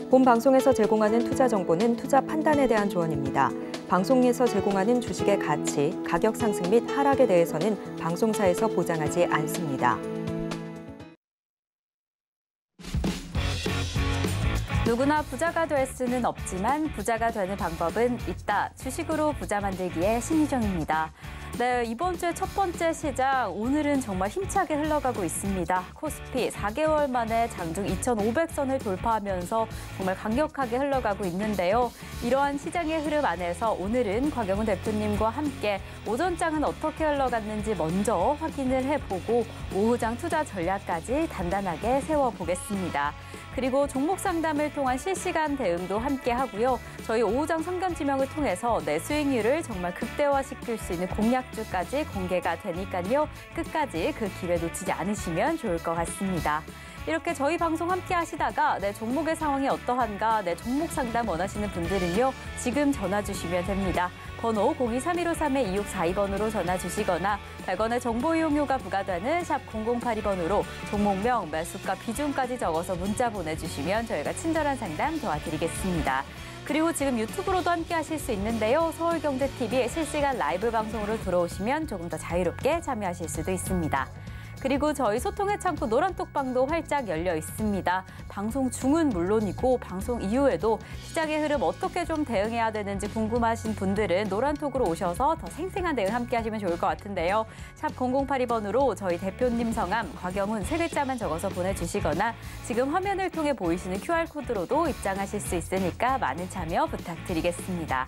본 방송에서 제공하는 투자 정보는 투자 판단에 대한 조언입니다. 방송에서 제공하는 주식의 가치, 가격 상승 및 하락에 대해서는 방송사에서 보장하지 않습니다. 누구나 부자가 될 수는 없지만 부자가 되는 방법은 있다. 주식으로 부자 만들기의 신희정입니다. 네, 이번 주의 첫 번째 시장, 오늘은 정말 힘차게 흘러가고 있습니다. 코스피 4개월 만에 장중 2,500선을 돌파하면서 정말 강력하게 흘러가고 있는데요. 이러한 시장의 흐름 안에서 오늘은 곽영훈 대표님과 함께 오전장은 어떻게 흘러갔는지 먼저 확인을 해보고 오후장 투자 전략까지 단단하게 세워보겠습니다. 그리고 종목 상담을 통한 실시간 대응도 함께 하고요. 저희 오후장 상담 지명을 통해서 내 수익률을 정말 극대화시킬 수 있는 공략주까지 공개가 되니까요. 끝까지 그 기회 놓치지 않으시면 좋을 것 같습니다. 이렇게 저희 방송 함께 하시다가 내 종목의 상황이 어떠한가, 내 종목 상담 원하시는 분들은요. 지금 전화 주시면 됩니다. 번호 023153-2642번으로 전화 주시거나 100원의 정보 이용료가 부과되는 샵 0082번으로 종목명, 매수가, 비중까지 적어서 문자 보내주시면 저희가 친절한 상담 도와드리겠습니다. 그리고 지금 유튜브로도 함께 하실 수 있는데요. 서울경제TV 실시간 라이브 방송으로 들어오시면 조금 더 자유롭게 참여하실 수도 있습니다. 그리고 저희 소통의 창구 노란톡방도 활짝 열려 있습니다. 방송 중은 물론이고 방송 이후에도 시장의 흐름 어떻게 좀 대응해야 되는지 궁금하신 분들은 노란톡으로 오셔서 더 생생한 대응 함께 하시면 좋을 것 같은데요. 샵 0082번으로 저희 대표님 성함 곽영훈 3글자만 적어서 보내주시거나 지금 화면을 통해 보이시는 QR코드로도 입장하실 수 있으니까 많은 참여 부탁드리겠습니다.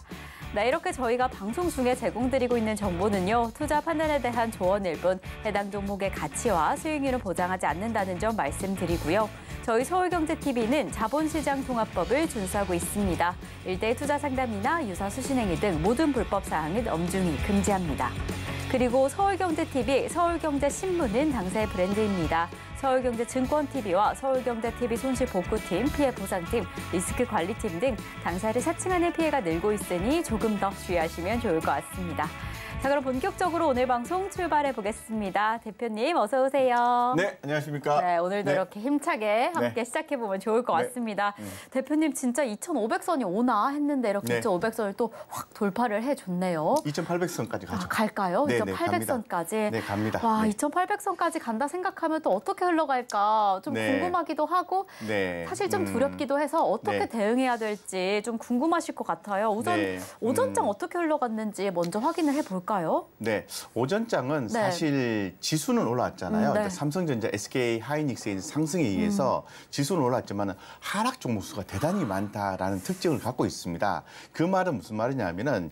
네, 이렇게 저희가 방송 중에 제공드리고 있는 정보는요. 투자 판단에 대한 조언일 뿐 해당 종목의 가치와 수익률을 보장하지 않는다는 점 말씀드리고요. 저희 서울경제TV는 자본시장 통합법을 준수하고 있습니다. 일대일 투자 상담이나 유사 수신행위 등 모든 불법 사항은 엄중히 금지합니다. 그리고 서울경제TV, 서울경제신문은 당사의 브랜드입니다. 서울경제증권TV와 서울경제TV 손실복구팀, 피해보상팀, 리스크관리팀 등 당사를 사칭하는 피해가 늘고 있으니 조금 더 주의하시면 좋을 것 같습니다. 자, 그럼 본격적으로 오늘 방송 출발해 보겠습니다. 대표님, 어서 오세요. 네, 안녕하십니까. 네, 오늘도 네. 이렇게 힘차게 함께 시작해 보면 좋을 것 같습니다. 대표님, 진짜 2,500선이 오나 했는데 이렇게 2,500선을 또 확 돌파를 해줬네요. 2,800선까지 가죠. 갈까요? 네, 2,800선까지. 네, 갑니다. 와, 네. 2,800선까지 간다 생각하면 또 어떻게 흘러갈까 좀 네. 궁금하기도 하고 네. 사실 좀 두렵기도 해서 어떻게 네. 대응해야 될지 좀 궁금하실 것 같아요. 우선 네. 오전장 어떻게 흘러갔는지 먼저 확인을 해볼까요? 네, 오전장은 네. 사실 지수는 올라왔잖아요. 네. 삼성전자, SK 하이닉스의 상승에 의해서 지수는 올라왔지만 하락 종목 수가 대단히 많다라는 특징을 갖고 있습니다. 그 말은 무슨 말이냐면은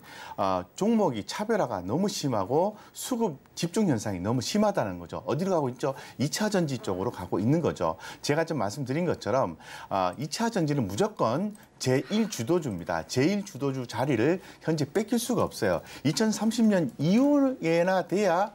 종목이 차별화가 너무 심하고 수급 집중 현상이 너무 심하다는 거죠. 어디로 가고 있죠? 2차 전지 쪽으로 가고 있는 거죠. 제가 좀 말씀드린 것처럼 2차 전지는 무조건 제1주도주입니다. 제1주도주 자리를 현재 뺏길 수가 없어요. 2030년 이후에나 돼야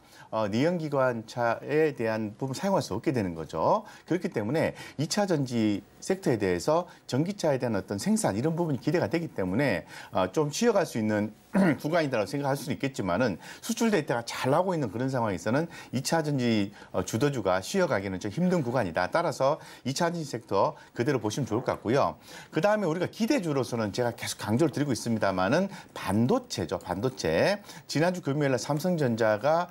내연기관차에 대한 부분 사용할 수 없게 되는 거죠. 그렇기 때문에 2차 전지 섹터에 대해서 전기차에 대한 어떤 생산 이런 부분이 기대가 되기 때문에 좀 쉬어갈 수 있는 구간이라고 생각할 수는 있겠지만은 수출 데이터가 잘 나오고 있는 그런 상황에서는 2차 전지 주도주가 쉬어가기는 좀 힘든 구간이다. 따라서 2차 전지 섹터 그대로 보시면 좋을 것 같고요. 그 다음에 우리가 기대주로서는 제가 계속 강조를 드리고 있습니다만은 반도체죠. 반도체. 지난주 금요일 날 삼성전자가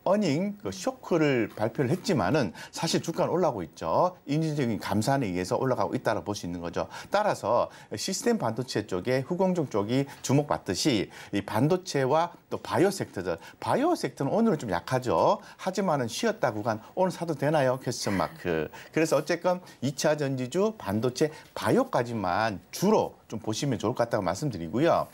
어닝 쇼크를 발표를 했지만은 사실 주가는 올라가고 있죠. 인위적인 감산에 의해서 올라가고 있다고 볼 수 있는 거죠. 따라서 시스템 반도체 쪽에 후공정 쪽이 주목받듯이 이 반도체와 또 바이오 섹터들, 바이오 섹터는 오늘은 좀 약하죠. 하지만은 쉬었다 구간 오늘 사도 되나요? 퀘스천 마크. 그래서 어쨌건 2차 전지주, 반도체, 바이오까지만 주로 좀 보시면 좋을 것 같다고 말씀드리고요.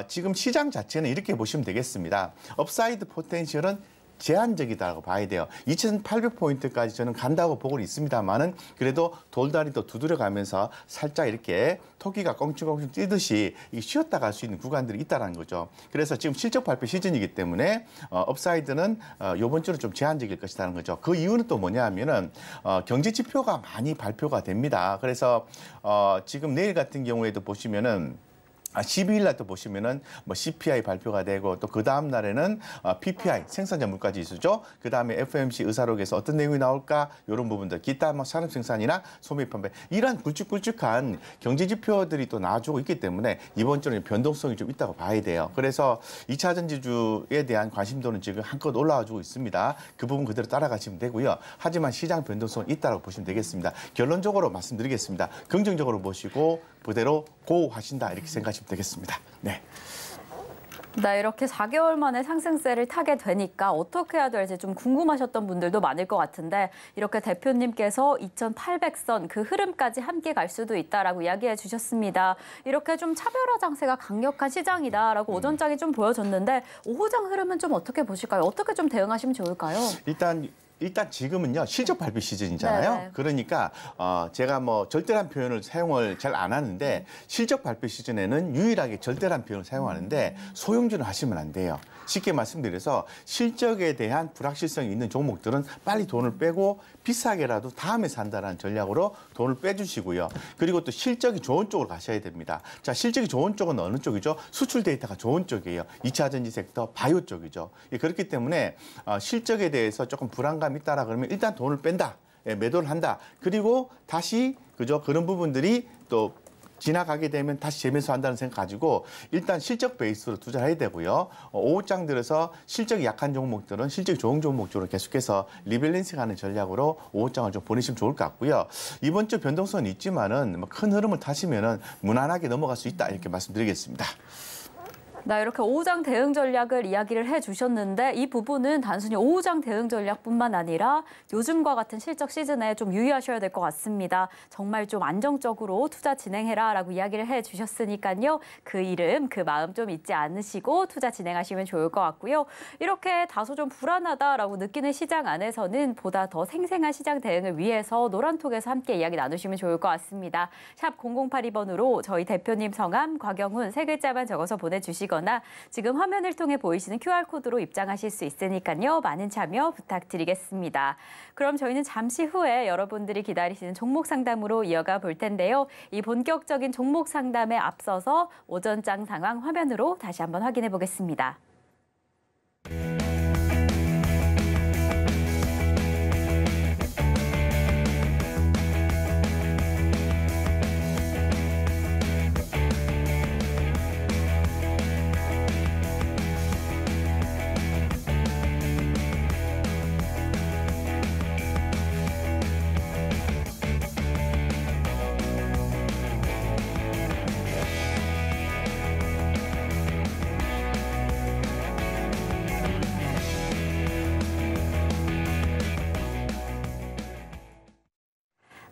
지금 시장 자체는 이렇게 보시면 되겠습니다. 업사이드 포텐셜은 제한적이다라고 봐야 돼요. 2,800포인트까지 저는 간다고 보고는 있습니다만은 그래도 돌다리도 두드려가면서 살짝 이렇게 토끼가 껑충껑충 뛰듯이 쉬었다 갈 수 있는 구간들이 있다는 거죠. 그래서 지금 실적 발표 시즌이기 때문에 업사이드는 이번 주는 좀 제한적일 것이라는 거죠. 그 이유는 또 뭐냐 하면은 경제 지표가 많이 발표가 됩니다. 그래서 지금 내일 같은 경우에도 보시면은 12일 날 또 보시면은 뭐 CPI 발표가 되고 또 그 다음 날에는 PPI 생산자 물가지 있었죠. 그 다음에 FOMC 의사록에서 어떤 내용이 나올까 이런 부분들, 기타 뭐 산업 생산이나 소비 판매 이러한 굵직굵직한 경제 지표들이 또 나와주고 있기 때문에 이번 주는 변동성이 좀 있다고 봐야 돼요. 그래서 2차 전지주에 대한 관심도는 지금 한껏 올라와주고 있습니다. 그 부분 그대로 따라가시면 되고요. 하지만 시장 변동성은 있다고 보시면 되겠습니다. 결론적으로 말씀드리겠습니다. 긍정적으로 보시고 그대로 고하신다 이렇게 생각하시면 되겠습니다. 네. 네, 이렇게 4개월 만에 상승세를 타게 되니까 어떻게 해야 될지 좀 궁금하셨던 분들도 많을 것 같은데 이렇게 대표님께서 2,800선 그 흐름까지 함께 갈 수도 있다라고 이야기해 주셨습니다. 이렇게 좀 차별화 장세가 강력한 시장이다라고 오전장이 좀 보여졌는데 오후장 흐름은 좀 어떻게 보실까요? 어떻게 좀 대응하시면 좋을까요? 일단 지금은요 실적 발표 시즌이잖아요. 네네. 그러니까 제가 뭐 절대란 표현을 사용을 잘 안 하는데 실적 발표 시즌에는 유일하게 절대란 표현을 사용하는데 소용주는 하시면 안 돼요. 쉽게 말씀드려서 실적에 대한 불확실성이 있는 종목들은 빨리 돈을 빼고 비싸게라도 다음에 산다라는 전략으로 돈을 빼주시고요. 그리고 또 실적이 좋은 쪽으로 가셔야 됩니다. 자, 실적이 좋은 쪽은 어느 쪽이죠? 수출 데이터가 좋은 쪽이에요. 2차 전지 섹터, 바이오 쪽이죠. 그렇기 때문에 실적에 대해서 조금 불안감이 있다라 그러면 일단 돈을 뺀다. 매도를 한다. 그리고 다시 그런 부분들이 또 지나가게 되면 다시 재매수한다는 생각 가지고 일단 실적 베이스로 투자를 해야 되고요. 오후장 들어서 실적이 약한 종목들은 실적이 좋은 종목 쪽으로 계속해서 리밸런싱하는 전략으로 오후장을 좀 보내시면 좋을 것 같고요. 이번 주 변동성은 있지만은 큰 흐름을 타시면은 무난하게 넘어갈 수 있다 이렇게 말씀드리겠습니다. 네, 이렇게 오후장 대응 전략을 이야기를 해주셨는데 이 부분은 단순히 오후장 대응 전략뿐만 아니라 요즘과 같은 실적 시즌에 좀 유의하셔야 될 것 같습니다. 정말 좀 안정적으로 투자 진행해라라고 이야기를 해주셨으니까요. 그 이름, 그 마음 좀 잊지 않으시고 투자 진행하시면 좋을 것 같고요. 이렇게 다소 좀 불안하다라고 느끼는 시장 안에서는 보다 더 생생한 시장 대응을 위해서 노란톡에서 함께 이야기 나누시면 좋을 것 같습니다. 샵 0082번으로 저희 대표님 성함, 곽영훈 세 글자만 적어서 보내주시고 거나 지금 화면을 통해 보이시는 QR코드로 입장하실 수 있으니까요. 많은 참여 부탁드리겠습니다. 그럼 저희는 잠시 후에 여러분들이 기다리시는 종목 상담으로 이어가 볼 텐데요. 이 본격적인 종목 상담에 앞서서 오전장 상황 화면으로 다시 한번 확인해 보겠습니다.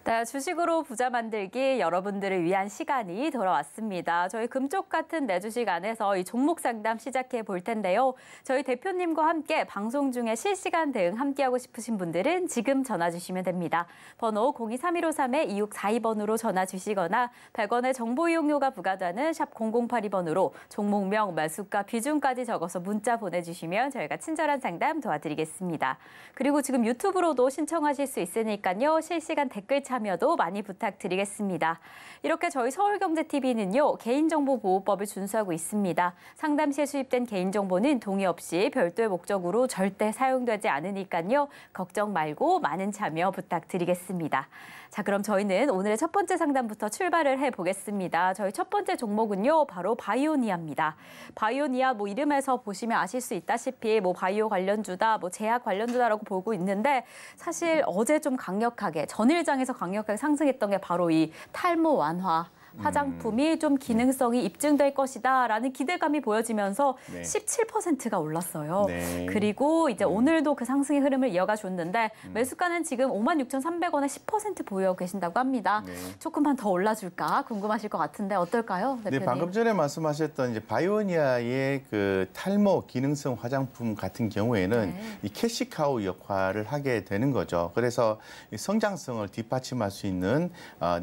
네, 주식으로 부자 만들기 여러분들을 위한 시간이 돌아왔습니다. 저희 금쪽 같은 내 주식 안에서 이 종목 상담 시작해 볼 텐데요. 저희 대표님과 함께 방송 중에 실시간 대응 함께하고 싶으신 분들은 지금 전화 주시면 됩니다. 번호 023153-2642번으로 전화 주시거나 100원의 정보 이용료가 부과되는 샵 0082번으로 종목명, 매수가, 비중까지 적어서 문자 보내주시면 저희가 친절한 상담 도와드리겠습니다. 그리고 지금 유튜브로도 신청하실 수 있으니까요. 실시간 댓글 참여도 많이 부탁드리겠습니다. 이렇게 저희 서울경제TV는요. 개인정보보호법을 준수하고 있습니다. 상담 시에 수입된 개인정보는 동의 없이 별도의 목적으로 절대 사용되지 않으니까요. 걱정 말고 많은 참여 부탁드리겠습니다. 자, 그럼 저희는 오늘의 첫 번째 상담부터 출발을 해보겠습니다. 저희 첫 번째 종목은요. 바로 바이오니아입니다. 바이오니아 이름에서 보시면 아실 수 있다시피 바이오 관련주다, 제약 관련주다라고 보고 있는데 사실 어제 좀 강력하게 전일장에서 강력하게 상승했던 게 바로 이 탈모 완화 화장품이 좀 기능성이 입증될 것이다라는 기대감이 보여지면서 네. 17%가 올랐어요. 네. 그리고 이제 오늘도 그 상승의 흐름을 이어가 줬는데 매수가는 지금 56,300원에 10% 보유하고 계신다고 합니다. 네. 조금만 더 올라줄까 궁금하실 것 같은데 어떨까요, 대표님? 네, 방금 전에 말씀하셨던 이제 바이오니아의 그 탈모 기능성 화장품 같은 경우에는 네. 이 캐시카우 역할을 하게 되는 거죠. 그래서 이 성장성을 뒷받침할 수 있는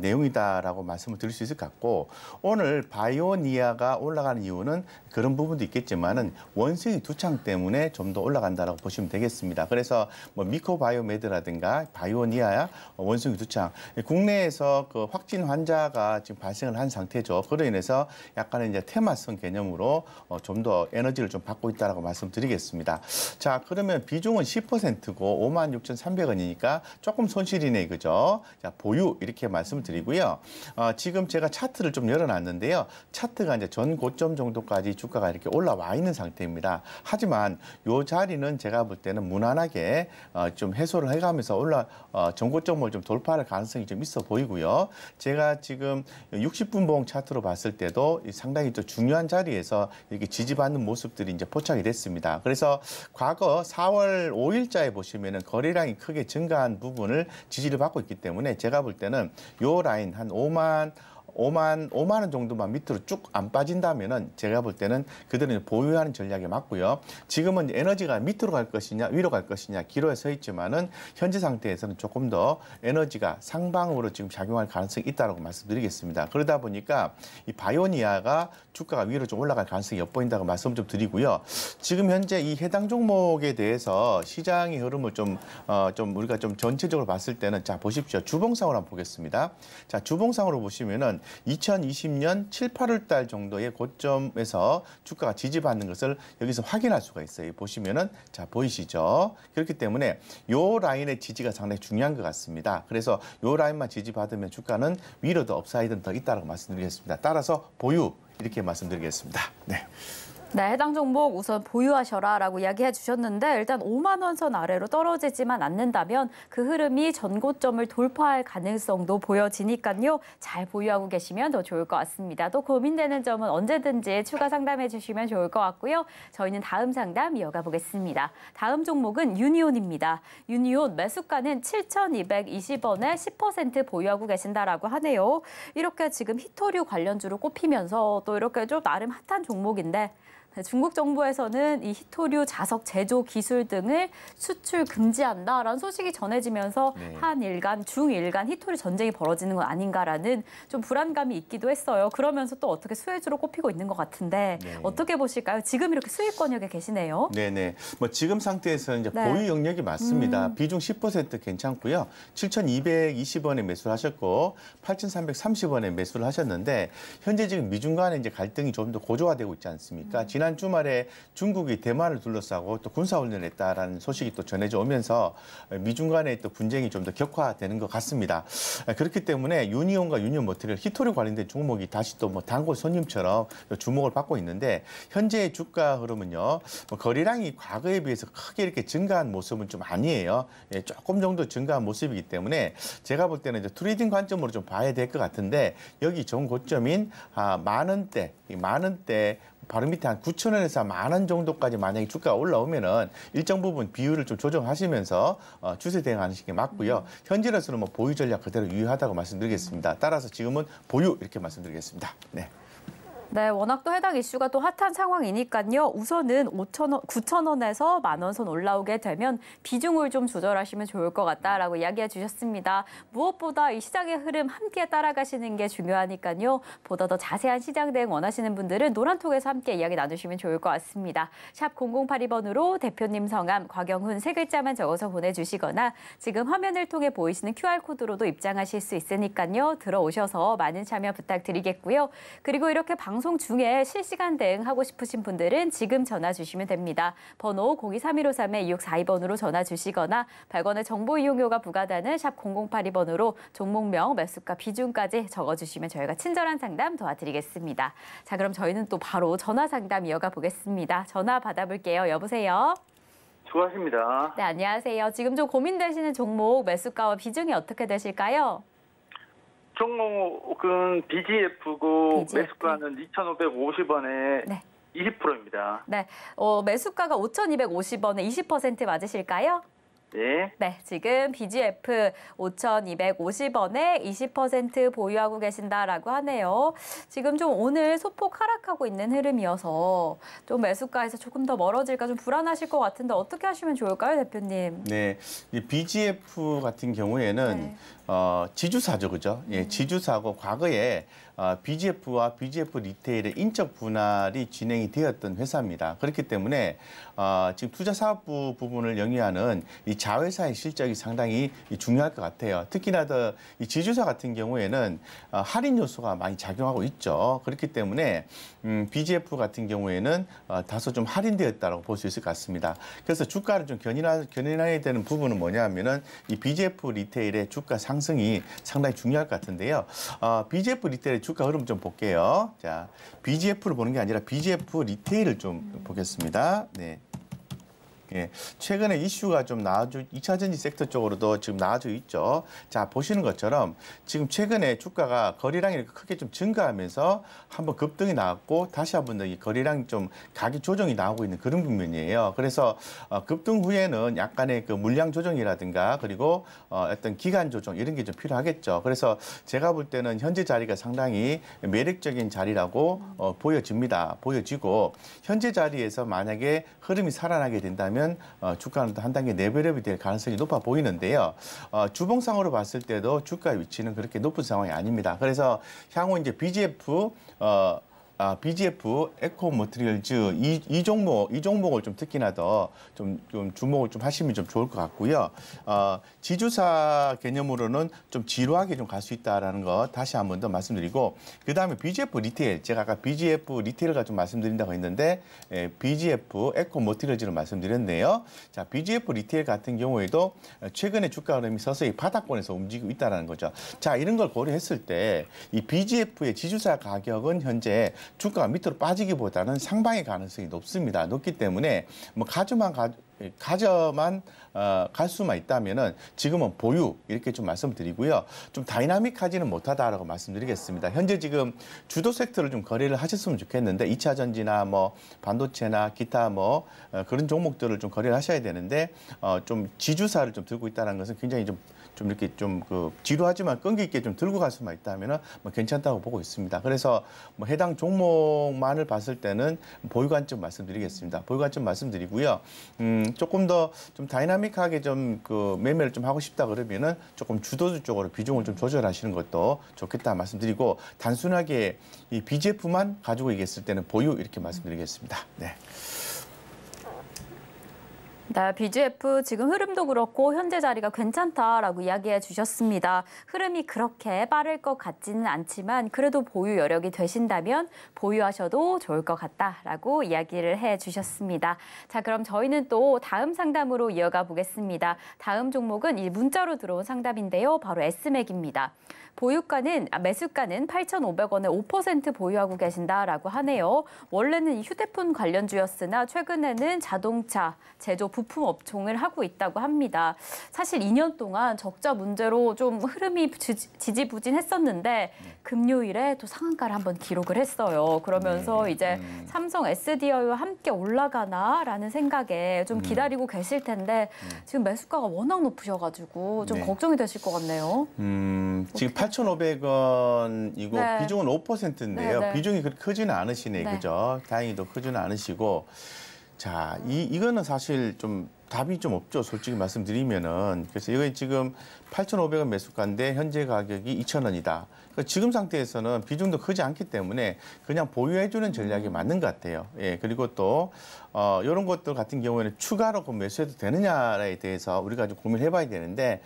내용이다라고 말씀을 드릴 수 있을 있을 것 같고 오늘 바이오니아가 올라가는 이유는 그런 부분도 있겠지만은 원숭이 두창 때문에 좀 더 올라간다라고 보시면 되겠습니다. 그래서 뭐 미코바이오메드라든가 바이오니아, 원숭이 두창 국내에서 그 확진 환자가 지금 발생을 한 상태죠. 그로 인해서 약간의 이제 테마성 개념으로 좀 더 에너지를 좀 받고 있다라고 말씀드리겠습니다. 자, 그러면 비중은 10%고 56,300원이니까 조금 손실이네, 그죠? 자, 보유 이렇게 말씀을 드리고요. 지금 제가 차트를 좀 열어놨는데요. 차트가 이제 전 고점 정도까지 주가가 이렇게 올라와 있는 상태입니다. 하지만 요 자리는 제가 볼 때는 무난하게 좀 해소를 해가면서 전고점을 좀 돌파할 가능성이 좀 있어 보이고요. 제가 지금 60분봉 차트로 봤을 때도 상당히 또 중요한 자리에서 이렇게 지지받는 모습들이 이제 포착이 됐습니다. 그래서 과거 4월 5일자에 보시면은 거래량이 크게 증가한 부분을 지지를 받고 있기 때문에 제가 볼 때는 요 라인 한 5만 원 정도만 밑으로 쭉 안 빠진다면은 제가 볼 때는 그들은 보유하는 전략에 맞고요. 지금은 에너지가 밑으로 갈 것이냐 위로 갈 것이냐 기로에 서 있지만은 현재 상태에서는 조금 더 에너지가 상방으로 지금 작용할 가능성이 있다고 말씀드리겠습니다. 그러다 보니까 이 바이오니아가 주가가 위로 좀 올라갈 가능성이 엿보인다고 말씀 좀 드리고요. 지금 현재 이 해당 종목에 대해서 시장의 흐름을 좀 우리가 좀 전체적으로 봤을 때는 자 보십시오. 주봉상으로 한번 보겠습니다. 자 주봉상으로 보시면은 2020년 7, 8월 달 정도의 고점에서 주가가 지지받는 것을 여기서 확인할 수가 있어요. 보시면은 자 보이시죠? 그렇기 때문에 요 라인의 지지가 상당히 중요한 것 같습니다. 그래서 요 라인만 지지받으면 주가는 위로도 업사이드는 더 있다고 말씀드리겠습니다. 따라서 보유 이렇게 말씀드리겠습니다. 네. 네, 해당 종목 우선 보유하셔라라고 이야기해 주셨는데 일단 5만 원 선 아래로 떨어지지만 않는다면 그 흐름이 전고점을 돌파할 가능성도 보여지니까요. 잘 보유하고 계시면 더 좋을 것 같습니다. 또 고민되는 점은 언제든지 추가 상담해 주시면 좋을 것 같고요. 저희는 다음 상담 이어가 보겠습니다. 다음 종목은 유니온입니다. 유니온 매수가는 7,220원에 10% 보유하고 계신다라고 하네요. 이렇게 지금 히토류 관련주로 꼽히면서 또 이렇게 좀 나름 핫한 종목인데 중국 정부에서는 이 히토류 자석 제조 기술 등을 수출 금지한다라는 소식이 전해지면서 한일 간, 중일 간 히토류 전쟁이 벌어지는 건 아닌가라는 좀 불안감이 있기도 했어요. 그러면서 또 어떻게 수혜주로 꼽히고 있는 것 같은데 어떻게 보실까요? 지금 이렇게 수익권역에 계시네요. 네네. 뭐 지금 상태에서는 이제 보유 영역이 맞습니다. 비중 10% 괜찮고요. 7,220원에 매수를 하셨고 8,330원에 매수를 하셨는데 현재 지금 미중 간의 이제 갈등이 좀 더 고조화되고 있지 않습니까? 지난 주말에 중국이 대만을 둘러싸고 또 군사훈련을 했다라는 소식이 또 전해져 오면서 미중 간의 또 분쟁이 좀 더 격화되는 것 같습니다. 그렇기 때문에 유니온과 유니온 머티리얼 히토류 관련된 종목이 다시 또 뭐 단골 손님처럼 주목을 받고 있는데 현재의 주가 흐름은요. 뭐 거래량이 과거에 비해서 크게 이렇게 증가한 모습은 좀 아니에요. 예, 조금 정도 증가한 모습이기 때문에 제가 볼 때는 이제 트레이딩 관점으로 좀 봐야 될 것 같은데 여기 전 고점인 만 원대 바로 밑에 한 9,000원에서 10,000원 정도까지 만약에 주가가 올라오면은 일정 부분 비율을 좀 조정하시면서 추세 대응하는 게 맞고요. 현재로서는 뭐 보유 전략 그대로 유효하다고 말씀드리겠습니다. 따라서 지금은 보유 이렇게 말씀드리겠습니다. 네. 네, 워낙 또 해당 이슈가 또 핫한 상황이니까요. 우선은 9,000원에서 10,000원 선 올라오게 되면 비중을 좀 조절하시면 좋을 것 같다라고 이야기해 주셨습니다. 무엇보다 이 시장의 흐름 함께 따라가시는 게 중요하니까요. 보다 더 자세한 시장 대응 원하시는 분들은 노란톡에서 함께 이야기 나누시면 좋을 것 같습니다. 샵 0082번으로 대표님 성함, 곽영훈 세 글자만 적어서 보내주시거나 지금 화면을 통해 보이시는 QR코드로도 입장하실 수 있으니까요. 들어오셔서 많은 참여 부탁드리겠고요. 그리고 이렇게 방송 중에 실시간 대응하고 싶으신 분들은 지금 전화 주시면 됩니다. 번호 023153-2642번으로 전화 주시거나 100원의 정보 이용료가 부과되는 샵 0082번으로 종목명, 매수가, 비중까지 적어주시면 저희가 친절한 상담 도와드리겠습니다. 자, 그럼 저희는 또 바로 전화 상담 이어가 보겠습니다. 전화 받아볼게요. 여보세요? 수고하십니다. 네, 안녕하세요. 지금 좀 고민되시는 종목, 매수가와 비중이 어떻게 되실까요? 종목은 BGF고 BGF. 매수가는 2,550원에 네. 20%입니다. 네, 매수가가 5,250원에 20% 맞으실까요? 네. 네, 지금 BGF 5,250원에 20% 보유하고 계신다라고 하네요. 지금 좀 오늘 소폭 하락하고 있는 흐름이어서 좀 매수가에서 조금 더 멀어질까 좀 불안하실 것 같은데 어떻게 하시면 좋을까요, 대표님? 네, 이 BGF 같은 경우에는 지주사죠, 그죠? 예, 지주사고 과거에 BGF와 BGF 리테일의 인적 분할이 진행이 되었던 회사입니다. 그렇기 때문에 지금 투자사업부 부분을 영위하는 이 자회사의 실적이 상당히 중요할 것 같아요. 특히나 더 이 지주사 같은 경우에는 할인 요소가 많이 작용하고 있죠. 그렇기 때문에 BGF 같은 경우에는 다소 좀 할인되었다고 볼 수 있을 것 같습니다. 그래서 주가를 좀 견인해야 되는 부분은 뭐냐면은 이 BGF 리테일의 주가 상승이 상당히 중요할 것 같은데요. BGF 리테일의 주가 흐름 좀 볼게요. 자, BGF를 보는 게 아니라 BGF 리테일을 좀 보겠습니다. 네. 예, 최근에 이슈가 좀 2차 전지 섹터 쪽으로도 지금 나와져 있죠. 자, 보시는 것처럼 지금 최근에 주가가 거래량이 이렇게 크게 좀 증가하면서 한번 급등이 나왔고 다시 한번 이 거래량이 좀 가격 조정이 나오고 있는 그런 국면이에요. 그래서 급등 후에는 약간의 그 물량 조정이라든가 그리고 어떤 기간 조정 이런 게 좀 필요하겠죠. 그래서 제가 볼 때는 현재 자리가 상당히 매력적인 자리라고 보여지고 현재 자리에서 만약에 흐름이 살아나게 된다면 주가는 또 한 단계 레벨업이 될 가능성이 높아 보이는데요. 주봉상으로 봤을 때도 주가 위치는 그렇게 높은 상황이 아닙니다. 그래서 향후 이제 BGF 에코 머티리얼즈 이 종목을 좀 특히나 더 좀 주목을 좀 하시면 좀 좋을 것 같고요. 지주사 개념으로는 좀 지루하게 좀 갈 수 있다라는 거 다시 한 번 더 말씀드리고 그다음에 BGF 리테일 제가 아까 BGF 리테일을 좀 말씀드린다고 했는데 BGF 에코 머티리얼즈를 말씀드렸네요. 자, BGF 리테일 같은 경우에도 최근에 주가 흐름이 서서히 바닥권에서 움직이고 있다라는 거죠. 자, 이런 걸 고려했을 때 이 BGF의 지주사 가격은 현재 주가가 밑으로 빠지기보다는 상방의 가능성이 높기 때문에 뭐 가져만 갈 수만 있다면은 지금은 보유 이렇게 좀 말씀드리고요. 좀 다이나믹하지는 못하다라고 말씀드리겠습니다. 현재 지금 주도 섹터를 좀 거래를 하셨으면 좋겠는데 2차 전지나 뭐 반도체나 기타 뭐 그런 종목들을 좀 거래를 하셔야 되는데 좀 지주사를 좀 들고 있다는 것은 굉장히 좀 이렇게 좀 지루하지만 끈기 있게 좀 들고 갈 수만 있다면은 뭐 괜찮다고 보고 있습니다. 그래서 뭐 해당 종목만을 봤을 때는 보유 관점 말씀드리겠습니다. 보유 관점 말씀드리고요. 조금 더 좀 다이나믹하게 좀 매매를 좀 하고 싶다 그러면은 조금 주도주 쪽으로 비중을 좀 조절하시는 것도 좋겠다 말씀드리고 단순하게 이 BGF만 가지고 얘기했을 때는 보유 이렇게 말씀드리겠습니다. 네. 네, BGF 지금 흐름도 그렇고 현재 자리가 괜찮다라고 이야기해 주셨습니다. 흐름이 그렇게 빠를 것 같지는 않지만 그래도 보유 여력이 되신다면 보유하셔도 좋을 것 같다라고 이야기를 해 주셨습니다. 자, 그럼 저희는 또 다음 상담으로 이어가 보겠습니다. 다음 종목은 이 문자로 들어온 상담인데요. 바로 S맥입니다. 매수가는 8,500원에 5% 보유하고 계신다라고 하네요. 원래는 휴대폰 관련주였으나 최근에는 자동차, 제조, 부품 업종을 하고 있다고 합니다. 사실 2년 동안 적자 문제로 좀 흐름이 지지부진했었는데 금요일에 또 상한가를 한번 기록을 했어요. 그러면서 이제 삼성 SDI와 함께 올라가나라는 생각에 좀 기다리고 계실 텐데 지금 매수가가 워낙 높으셔가지고 좀 걱정이 되실 것 같네요. 지금 8,500원이고 네. 비중은 5%인데요. 네. 비중이 그렇게 크지는 않으시네, 네. 그죠? 다행히도 크지는 않으시고. 자, 이거는 사실 좀 답이 좀 없죠. 솔직히 말씀드리면은. 그래서 이거 지금 8,500원 매수가인데 현재 가격이 2,000원이다. 지금 상태에서는 비중도 크지 않기 때문에 그냥 보유해주는 전략이 맞는 것 같아요. 예, 그리고 또 이런 것들 같은 경우에는 추가로 매수해도 되느냐에 대해서 우리가 좀 고민해봐야 되는데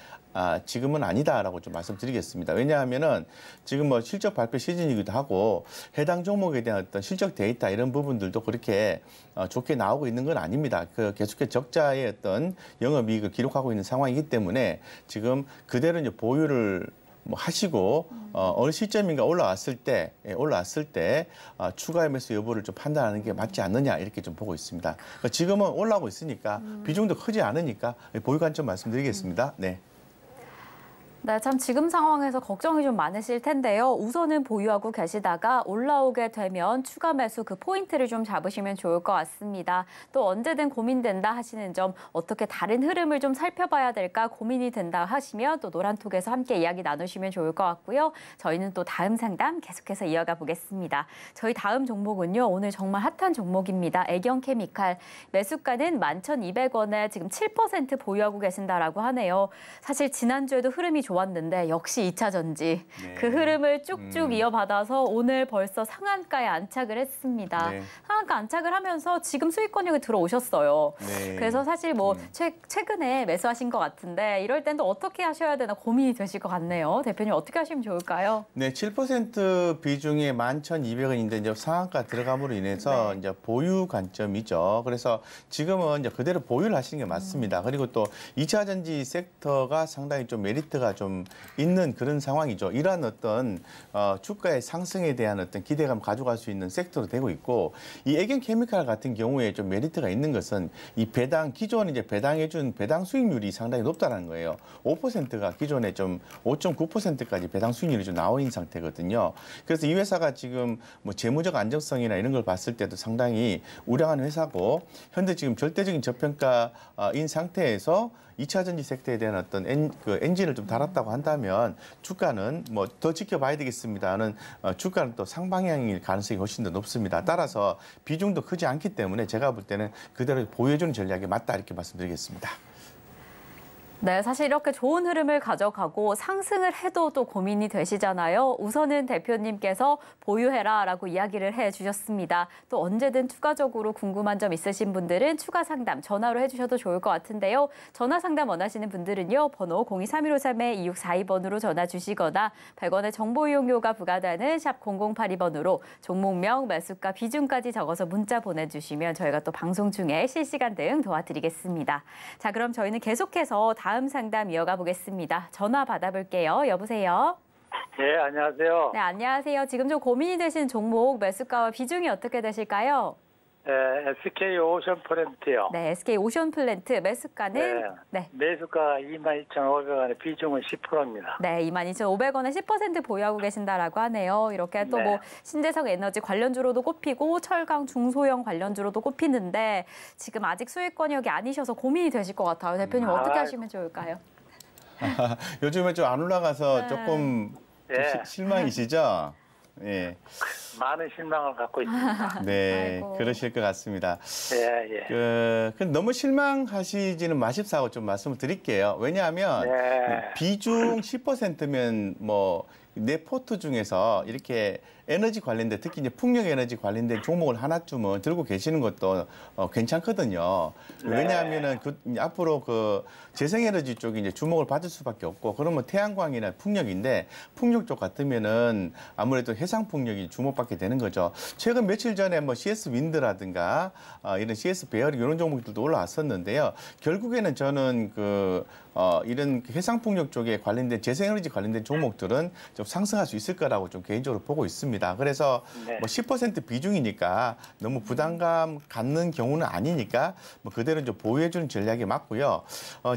지금은 아니다라고 좀 말씀드리겠습니다. 왜냐하면은 지금 뭐 실적 발표 시즌이기도 하고 해당 종목에 대한 어떤 실적 데이터 이런 부분들도 그렇게 좋게 나오고 있는 건 아닙니다. 계속해서 적자의 어떤 영업이익을 기록하고 있는 상황이기 때문에 지금 그대로 이제 보유를 하시고 어느 시점인가 올라왔을 때 추가 매수 여부를 좀 판단하는 게 맞지 않느냐 이렇게 좀 보고 있습니다. 그러니까 지금은 올라오고 있으니까 비중도 크지 않으니까 보유 관점 말씀드리겠습니다. 네. 네, 참 지금 상황에서 걱정이 좀 많으실 텐데요. 우선은 보유하고 계시다가 올라오게 되면 추가 매수 그 포인트를 좀 잡으시면 좋을 것 같습니다. 또 언제든 고민된다 하시는 점 어떻게 다른 흐름을 좀 살펴봐야 될까 고민이 된다 하시면 또 노란톡에서 함께 이야기 나누시면 좋을 것 같고요. 저희는 또 다음 상담 계속해서 이어가 보겠습니다. 저희 다음 종목은요. 오늘 정말 핫한 종목입니다. 애경케미칼. 매수가는 11,200원에 지금 7% 보유하고 계신다라고 하네요. 사실 지난주에도 흐름이 좋았는데 좋았는데 역시 2차 전지 네. 그 흐름을 쭉쭉 이어받아서 오늘 벌써 상한가에 안착을 했습니다. 네. 상한가 안착을 하면서 지금 수익권역에 들어오셨어요. 네. 그래서 사실 뭐 최근에 매수하신 것 같은데 이럴 땐 또 어떻게 하셔야 되나 고민이 되실 것 같네요. 대표님 어떻게 하시면 좋을까요? 네, 7% 비중의 11,200원인데 이제 상한가 들어감으로 인해서 이제 보유 관점이죠. 그래서 지금은 이제 그대로 보유를 하시는 게 맞습니다. 그리고 또 2차 전지 섹터가 상당히 좀 메리트가 좀 있는 그런 상황이죠. 이러한 어떤 주가의 상승에 대한 어떤 기대감 가져갈 수 있는 섹터로 되고 있고, 이 애견 케미칼 같은 경우에 좀 메리트가 있는 것은 이 배당 기존 이제 배당해준 배당 수익률이 상당히 높다는 거예요. 5%가 기존에 좀 5.9%까지 배당 수익률이 좀 나와 있는 상태거든요. 그래서 이 회사가 지금 뭐 재무적 안정성이나 이런 걸 봤을 때도 상당히 우량한 회사고, 현재 지금 절대적인 저평가인 상태에서 2차 전지 섹터에 대한 어떤 엔진을 좀 달았다고 한다면 주가는 뭐 더 지켜봐야 되겠습니다는 주가는 또 상방향일 가능성이 훨씬 더 높습니다. 따라서 비중도 크지 않기 때문에 제가 볼 때는 그대로 보여주는 전략이 맞다 이렇게 말씀드리겠습니다. 네, 사실 이렇게 좋은 흐름을 가져가고 상승을 해도 또 고민이 되시잖아요. 우선은 대표님께서 보유해라라고 이야기를 해주셨습니다. 또 언제든 추가적으로 궁금한 점 있으신 분들은 추가 상담 전화로 해주셔도 좋을 것 같은데요. 전화 상담 원하시는 분들은요. 번호 023153-2642번으로 전화 주시거나 100원의 정보 이용료가 부과되는 샵 0082번으로 종목명, 매수가, 비중까지 적어서 문자 보내주시면 저희가 또 방송 중에 실시간 대응 도와드리겠습니다. 자, 그럼 저희는 계속해서 다음 상담 이어가 보겠습니다. 전화 받아볼게요. 여보세요? 네, 안녕하세요. 네, 안녕하세요. 지금 좀 고민이 되신 종목 매수가와 비중이 어떻게 되실까요? 네, SK 오션 플랜트요. 네, SK 오션 플랜트 매수가는 매수가 22,500원에 비중은 10%입니다. 네, 22,500원에 10% 보유하고 계신다라고 하네요. 이렇게 또 뭐 신재생 에너지 관련주로도 꼽히고 철강 중소형 관련주로도 꼽히는데 지금 아직 수익권역이 아니셔서 고민이 되실 것 같아요. 대표님 어떻게 하시면 좋을까요? 요즘에 좀 안 올라가서 조금 좀 실망이시죠? 예. 많은 실망을 갖고 있습니다. 네, 아이고. 그러실 것 같습니다. 예, 예. 너무 실망하시지는 마십사고 좀 말씀을 드릴게요. 왜냐하면 비중 10%면 뭐 내 포트 중에서 이렇게 에너지 관련된, 특히 이제 풍력 에너지 관련된 종목을 하나쯤은 들고 계시는 것도 괜찮거든요. 왜냐하면은 앞으로 그 재생에너지 쪽이 이제 주목을 받을 수밖에 없고, 그러면 태양광이나 풍력인데 풍력 쪽 같으면은 아무래도 해상 풍력이 주목받게 되는 거죠. 최근 며칠 전에 뭐 CS 윈드라든가 이런 CS 베어링 이런 종목들도 올라왔었는데요. 결국에는 저는 이런 해상 풍력 쪽에 관련된 재생에너지 관련된 종목들은 좀 상승할 수 있을 거라고 좀 개인적으로 보고 있습니다. 그래서 뭐 10% 비중이니까 너무 부담감 갖는 경우는 아니니까 뭐 그대로 좀 보유해주는 전략이 맞고요.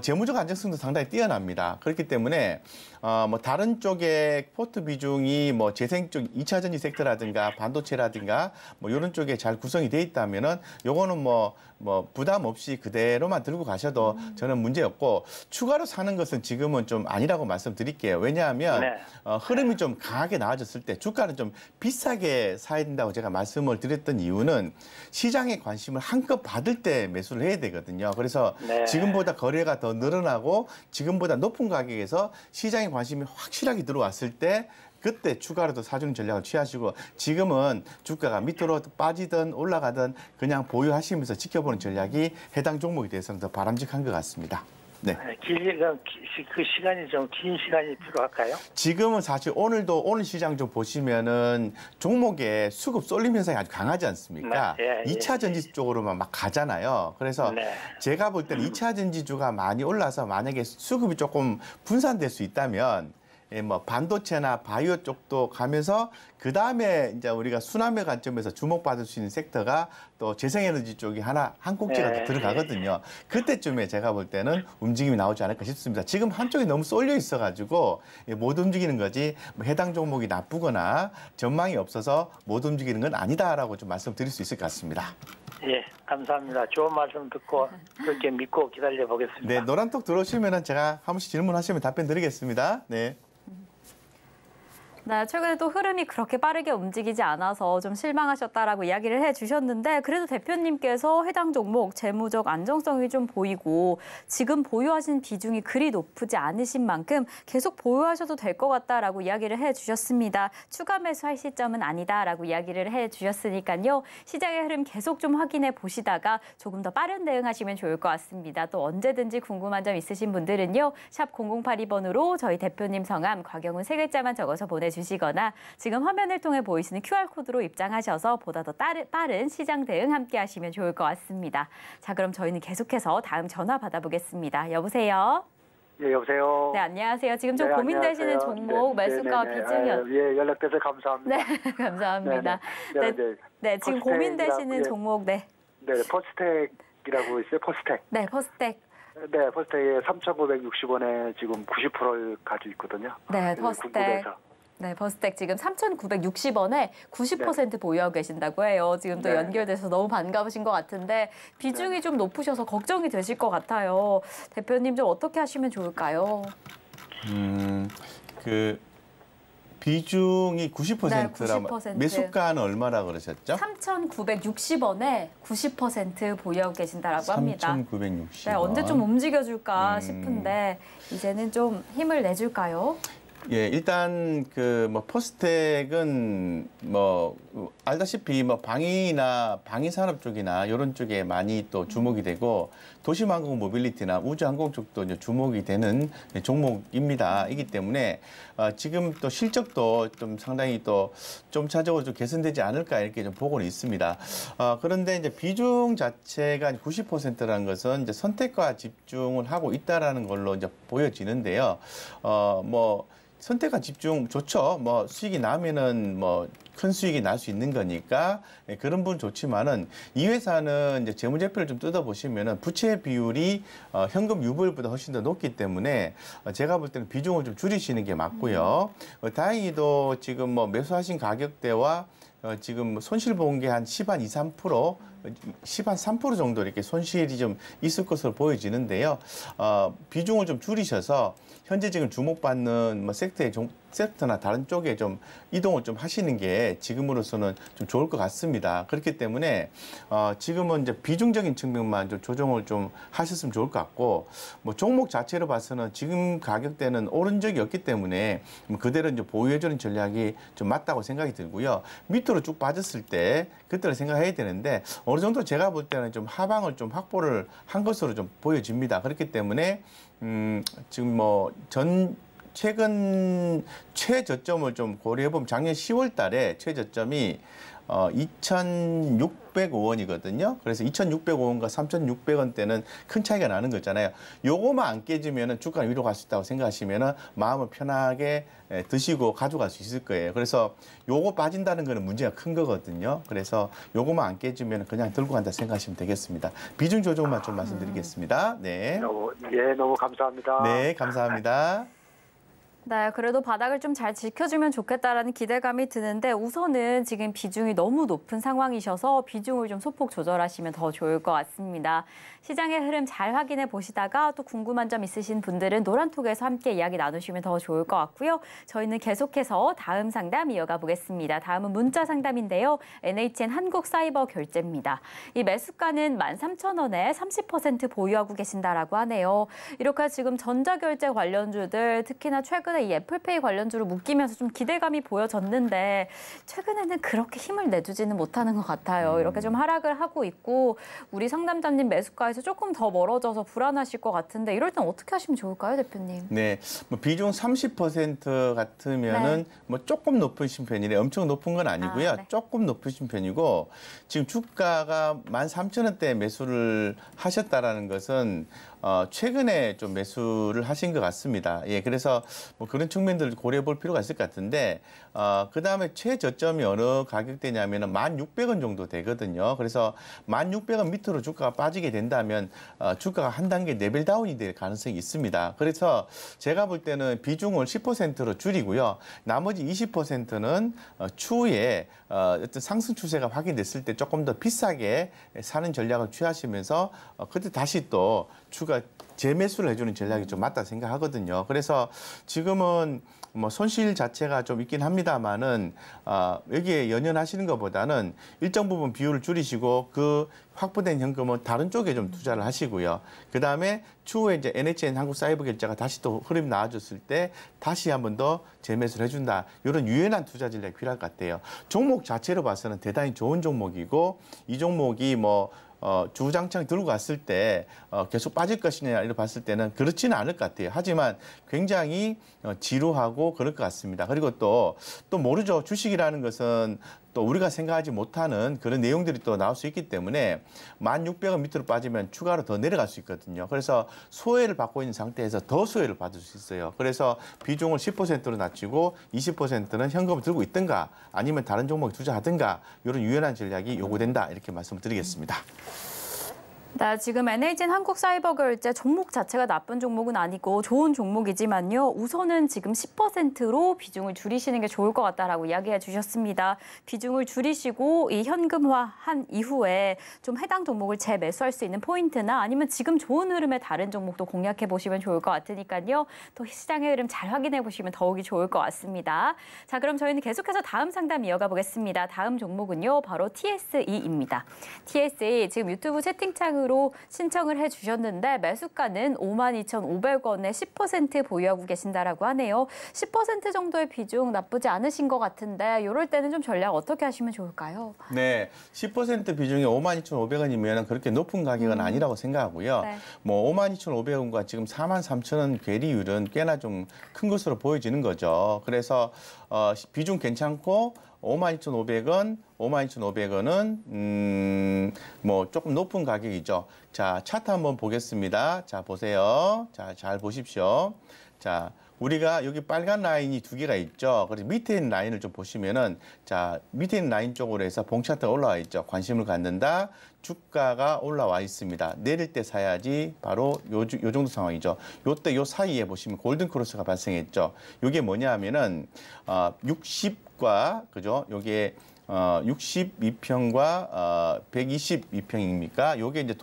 재무적 안정성도 상당히 뛰어납니다. 그렇기 때문에 뭐 다른 쪽에 포트 비중이 뭐 재생 쪽 2차 전지 섹터라든가 반도체라든가 뭐 이런 쪽에 잘 구성이 돼 있다면은 요거는 뭐 부담 없이 그대로만 들고 가셔도 저는 문제 없고, 추가로 사는 것은 지금은 좀 아니라고 말씀드릴게요. 왜냐하면 흐름이 좀 강하게 나아졌을 때 주가는 좀 비싸게 사야 된다고 제가 말씀을 드렸던 이유는 시장의 관심을 한껏 받을 때 매수를 해야 되거든요. 그래서 지금보다 거래가 더 늘어나고 지금보다 높은 가격에서 시장의 관심이 확실하게 들어왔을 때 그때 추가로도 사주는 전략을 취하시고, 지금은 주가가 밑으로 빠지든 올라가든 그냥 보유하시면서 지켜보는 전략이 해당 종목에 대해서는 더 바람직한 것 같습니다. 네. 그 시간이 좀 긴 시간이 필요할까요? 지금은 사실 오늘 시장 좀 보시면은 종목에 수급 쏠림 현상이 아주 강하지 않습니까? 2차 전지 쪽으로만 막 가잖아요. 그래서 제가 볼 때는 2차 전지주가 많이 올라서 만약에 수급이 조금 분산될 수 있다면 뭐 반도체나 바이오 쪽도 가면서 그 다음에 이제 우리가 순환매 관점에서 주목받을 수 있는 섹터가 또 재생에너지 쪽이 한 꼭지가 들어가거든요. 그때쯤에 제가 볼 때는 움직임이 나오지 않을까 싶습니다. 지금 한쪽이 너무 쏠려 있어가지고 못 움직이는 거지 뭐 해당 종목이 나쁘거나 전망이 없어서 못 움직이는 건 아니다라고 좀 말씀드릴 수 있을 것 같습니다. 예, 감사합니다. 좋은 말씀 듣고 그렇게 믿고 기다려 보겠습니다. 네, 노란톡 들어오시면은 제가 한 번씩 질문하시면 답변 드리겠습니다. 네. 네, 최근에 또 흐름이 그렇게 빠르게 움직이지 않아서 좀 실망하셨다라고 이야기를 해주셨는데 그래도 대표님께서 해당 종목 재무적 안정성이 좀 보이고 지금 보유하신 비중이 그리 높지 않으신 만큼 계속 보유하셔도 될 것 같다라고 이야기를 해주셨습니다. 추가 매수할 시점은 아니다라고 이야기를 해주셨으니까요. 시장의 흐름 계속 좀 확인해 보시다가 조금 더 빠른 대응하시면 좋을 것 같습니다. 또 언제든지 궁금한 점 있으신 분들은요. 샵 0082번으로 저희 대표님 성함 곽영훈 3글자만 적어서 보내주시거나 지금 화면을 통해 보이시는 QR코드로 입장하셔서 보다 더 빠른 시장 대응 함께 하시면 좋을 것 같습니다. 자, 그럼 저희는 계속해서 다음 전화 받아보겠습니다. 여보세요? 예, 여보세요. 네, 안녕하세요. 지금 좀 네, 고민되시는 안녕하세요. 종목 매수가 비중이요. 예, 연락돼서 감사합니다. 네, 감사합니다. 네, 네, 지금 퍼스텍이라- 고민되시는 예. 종목, 네. 네, 퍼스텍이라고 있어요. 퍼스텍. 네, 퍼스텍. 네, 퍼스텍에 3,560원에 지금 90%를 가지고 있거든요. 네, 네, 퍼스텍. 궁금해서. 네, 퍼스텍 지금 3,960원에 90% 보유하고 계신다고 해요. 지금 또 네. 연결돼서 너무 반가우신 것 같은데 비중이 좀 높으셔서 걱정이 되실 것 같아요. 대표님 좀 어떻게 하시면 좋을까요? 그 비중이 90%라 네, 90%. 매수가는 얼마라 그러셨죠? 3,960원에 90% 보유하고 계신다라고 합니다. 3,960원. 네, 언제 좀 움직여줄까 싶은데 이제는 좀 힘을 내줄까요? 예, 일단 그 뭐 포스텍은 뭐 알다시피 뭐 방위나 방위 산업 쪽이나 이런 쪽에 많이 또 주목이 되고 도심항공 모빌리티나 우주항공 쪽도 이제 주목이 되는 종목입니다. 이기 때문에 지금 또 실적도 좀 상당히 또 좀 차적으로 좀 개선되지 않을까 이렇게 좀 보고는 있습니다. 그런데 이제 비중 자체가 90%라는 것은 이제 선택과 집중을 하고 있다라는 걸로 이제 보여지는데요. 뭐 선택과 집중 좋죠. 뭐 수익이 나면은 뭐 큰 수익이 날 수 있는 거니까 그런 부분 좋지만은 이 회사는 이제 재무제표를 좀 뜯어보시면은 부채 비율이 현금 유보율보다 훨씬 더 높기 때문에 제가 볼 때는 비중을 좀 줄이시는 게 맞고요. 다행히도 지금 뭐 매수하신 가격대와 지금 손실 본 게 한 10한 2, 3%, 10한 3% 정도 이렇게 손실이 좀 있을 것으로 보여지는데요. 비중을 좀 줄이셔서 현재 지금 주목받는 뭐 섹터나 다른 쪽에 좀 이동을 좀 하시는 게 지금으로서는 좀 좋을 것 같습니다. 그렇기 때문에 지금은 이제 비중적인 측면만 좀 조정을 좀 하셨으면 좋을 것 같고 뭐 종목 자체로 봐서는 지금 가격대는 오른 적이 없기 때문에 그대로 이제 보유해주는 전략이 좀 맞다고 생각이 들고요. 밑으로 쭉 빠졌을 때 그때를 생각해야 되는데 어느 정도 제가 볼 때는 좀 하방을 좀 확보를 한 것으로 좀 보여집니다. 그렇기 때문에 지금 뭐 최근 최저점을 좀 고려해보면 작년 10월 달에 최저점이 2,605원이거든요. 그래서 2,605원과 3,600원대는 큰 차이가 나는 거잖아요. 요거만 안 깨지면은 주가는 위로 갈 수 있다고 생각하시면은 마음을 편하게 드시고 가져갈 수 있을 거예요. 그래서 요거 빠진다는 거는 문제가 큰 거거든요. 그래서 요거만 안 깨지면 그냥 들고 간다 생각하시면 되겠습니다. 비중 조정만 좀 말씀드리겠습니다. 네. 너무 감사합니다. 네, 감사합니다. 네, 그래도 바닥을 좀 잘 지켜주면 좋겠다라는 기대감이 드는데 우선은 지금 비중이 너무 높은 상황이셔서 비중을 좀 소폭 조절하시면 더 좋을 것 같습니다. 시장의 흐름 잘 확인해 보시다가 또 궁금한 점 있으신 분들은 노란톡에서 함께 이야기 나누시면 더 좋을 것 같고요. 저희는 계속해서 다음 상담 이어가 보겠습니다. 다음은 문자 상담인데요. NHN 한국사이버결제입니다. 이 매수가는 13,000원에 30% 보유하고 계신다라고 하네요. 이렇게 지금 전자결제 관련주들 특히나 최근에 이 애플페이 관련주로 묶이면서 좀 기대감이 보여졌는데 최근에는 그렇게 힘을 내주지는 못하는 것 같아요. 이렇게 좀 하락을 하고 있고 우리 상담자님 매수가에서 조금 더 멀어져서 불안하실 것 같은데 이럴 땐 어떻게 하시면 좋을까요, 대표님? 네, 뭐 비중 30% 같으면은 네. 뭐 조금 높으신 편이래. 엄청 높은 건 아니고요. 네. 조금 높으신 편이고 지금 주가가 13,000원대 매수를 하셨다라는 것은 최근에 좀 매수를 하신 것 같습니다. 예, 그래서 뭐 그런 측면들을 고려해 볼 필요가 있을 것 같은데 그 다음에 최저점이 어느 가격대냐면은 1,600원 정도 되거든요. 그래서 1,600원 밑으로 주가가 빠지게 된다면 주가가 한 단계 레벨 다운이 될 가능성이 있습니다. 그래서 제가 볼 때는 비중을 10%로 줄이고요. 나머지 20%는 추후에 어떤 상승 추세가 확인됐을 때 조금 더 비싸게 사는 전략을 취하시면서 그때 다시 또 주가 재매수를 해주는 전략이 좀 맞다 생각하거든요. 그래서 지금은 뭐 손실 자체가 좀 있긴 합니다만은 여기에 연연하시는 것보다는 일정 부분 비율을 줄이시고 그 확보된 현금은 다른 쪽에 좀 투자를 하시고요. 그다음에 추후에 이제 NHN 한국사이버결제가 다시 또 흐름이 나아졌을 때 다시 한 번 더 재매수를 해준다. 이런 유연한 투자 전략이 필요할 것 같아요. 종목 자체로 봐서는 대단히 좋은 종목이고 이 종목이 뭐 주장창 들고 갔을 때 계속 빠질 것이냐 이를 봤을 때는 그렇지는 않을 것 같아요. 하지만 굉장히 지루하고 그럴 것 같습니다. 그리고 또 모르죠. 주식이라는 것은 또 우리가 생각하지 못하는 그런 내용들이 또 나올 수 있기 때문에 1,600원 밑으로 빠지면 추가로 더 내려갈 수 있거든요. 그래서 소외를 받고 있는 상태에서 더 소외를 받을 수 있어요. 그래서 비중을 10%로 낮추고 20%는 현금을 들고 있든가 아니면 다른 종목에 투자하든가 이런 유연한 전략이 요구된다 이렇게 말씀을 드리겠습니다. 네, 지금 NHN 한국사이버결제 종목 자체가 나쁜 종목은 아니고 좋은 종목이지만요. 우선은 지금 10%로 비중을 줄이시는 게 좋을 것 같다라고 이야기해 주셨습니다. 비중을 줄이시고 이 현금화한 이후에 좀 해당 종목을 재매수할 수 있는 포인트나 아니면 지금 좋은 흐름의 다른 종목도 공략해 보시면 좋을 것 같으니까요. 또 시장의 흐름 잘 확인해 보시면 더욱이 좋을 것 같습니다. 자, 그럼 저희는 계속해서 다음 상담 이어가 보겠습니다. 다음 종목은요. 바로 TSE입니다. TSE 지금 유튜브 채팅창으로 신청을 해주셨는데 매수가는 52,500원에 10% 보유하고 계신다라고 하네요. 10% 정도의 비중 나쁘지 않으신 것 같은데 이럴 때는 좀 전략 어떻게 하시면 좋을까요? 네, 10% 비중이 52,500원이면 그렇게 높은 가격은 아니라고 생각하고요. 네. 뭐 52,500원과 지금 43,000원 괴리율은 꽤나 좀 큰 것으로 보여지는 거죠. 그래서 비중 괜찮고 52,500원, 52,500원은 뭐 조금 높은 가격이죠. 자, 차트 한번 보겠습니다. 자, 보세요. 자, 잘 보십시오. 자, 우리가 여기 빨간 라인이 두 개가 있죠. 그래서 밑에 있는 라인을 좀 보시면은 자, 밑에 있는 라인 쪽으로 해서 봉차트가 올라와 있죠. 관심을 갖는다. 주가가 올라와 있습니다. 내릴 때 사야지 바로 요 정도 상황이죠. 요때 요 사이에 보시면 골든 크로스가 발생했죠. 요게 뭐냐 하면은 60과 그죠? 요게 62평과 122평입니까? 요게 이제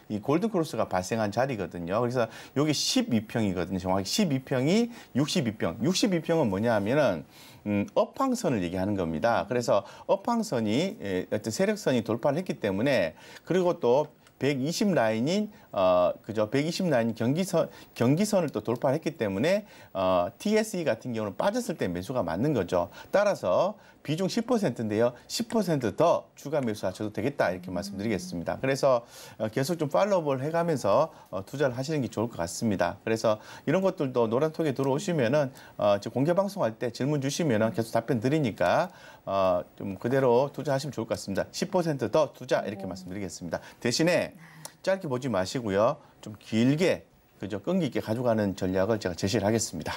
이 골든 크로스가 발생한 자리거든요. 그래서 여기 12평이거든요. 정확히 12평이 62평. 62평은 뭐냐 하면은 업황선을 얘기하는 겁니다. 그래서 업황선이 어떤 세력선이 돌파를 했기 때문에 그리고 또 120 라인인 그죠? 120 라인 경기선을 또 돌파했기 때문에 TSE 같은 경우는 빠졌을 때 매수가 맞는 거죠. 따라서 비중 10%인데요. 10% 더 추가 매수하셔도 되겠다 이렇게 말씀드리겠습니다. 그래서 계속 좀 팔로우업을 해가면서 투자를 하시는 게 좋을 것 같습니다. 그래서 이런 것들도 노란톡에 들어오시면은 공개 방송할 때 질문 주시면은 계속 답변 드리니까 좀 그대로 투자하시면 좋을 것 같습니다. 10% 더 투자 이렇게 말씀드리겠습니다. 대신에 짧게 보지 마시고요. 좀 길게 그죠? 끈기 있게 가져가는 전략을 제가 제시를 하겠습니다.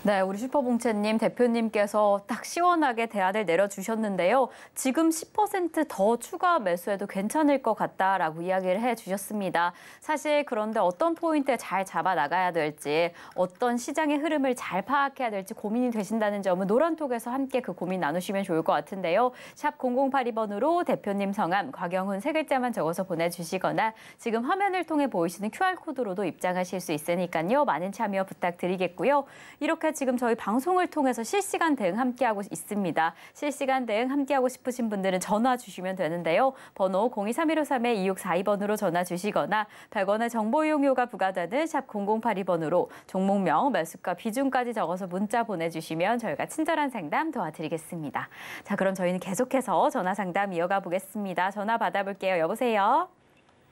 네, 우리 슈퍼봉채님 대표님께서 딱 시원하게 대안을 내려주셨는데요. 지금 10% 더 추가 매수해도 괜찮을 것 같다라고 이야기를 해주셨습니다. 사실 그런데 어떤 포인트에 잘 잡아 나가야 될지, 어떤 시장의 흐름을 잘 파악해야 될지 고민이 되신다는 점은 노란톡에서 함께 그 고민 나누시면 좋을 것 같은데요. 샵 0082번으로 대표님 성함, 곽영훈 세 글자만 적어서 보내주시거나 지금 화면을 통해 보이시는 QR코드로도 입장하실 수 있으니까요. 많은 참여 부탁드리겠고요. 이렇게 지금 저희 방송을 통해서 실시간 대응 함께하고 있습니다. 실시간 대응 함께하고 싶으신 분들은 전화 주시면 되는데요. 번호 023153-2642번으로 전화 주시거나 100원의 정보 이용료가 부과되는 샵 0082번으로 종목명, 매수가, 비중까지 적어서 문자 보내주시면 저희가 친절한 상담 도와드리겠습니다. 자, 그럼 저희는 계속해서 전화 상담 이어가 보겠습니다. 전화 받아볼게요. 여보세요?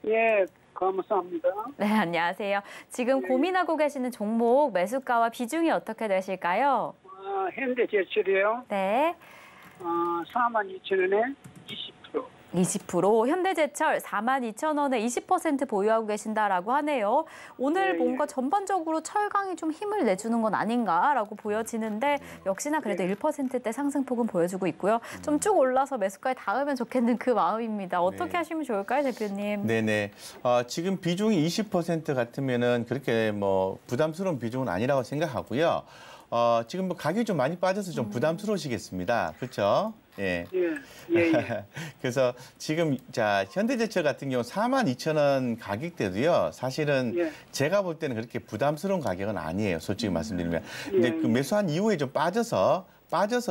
예, 감사합니다. 네, 안녕하세요. 지금 고민하고 계시는 종목 매수가와 비중이 어떻게 되실까요? 현대제철이요. 네. 42,000원에 20%. 20%. 현대제철 42,000원에 20% 보유하고 계신다라고 하네요. 오늘 예, 뭔가 전반적으로 철강이 좀 힘을 내주는 건 아닌가라고 보여지는데 역시나 그래도 1%대 상승폭은 보여주고 있고요. 좀 쭉 올라서 매수가에 닿으면 좋겠는 그 마음입니다. 어떻게 네. 하시면 좋을까요, 대표님? 네네. 지금 비중이 20% 같으면은 그렇게 뭐 부담스러운 비중은 아니라고 생각하고요. 지금 뭐 가격이 좀 많이 빠져서 좀 부담스러우시겠습니다. 그렇죠? 예. 예. 그래서 지금 자 현대제철 같은 경우 42,000원 가격대도요. 사실은 예. 제가 볼 때는 그렇게 부담스러운 가격은 아니에요. 솔직히 말씀드리면. 근데 예, 그 예. 매수한 이후에 좀 빠져서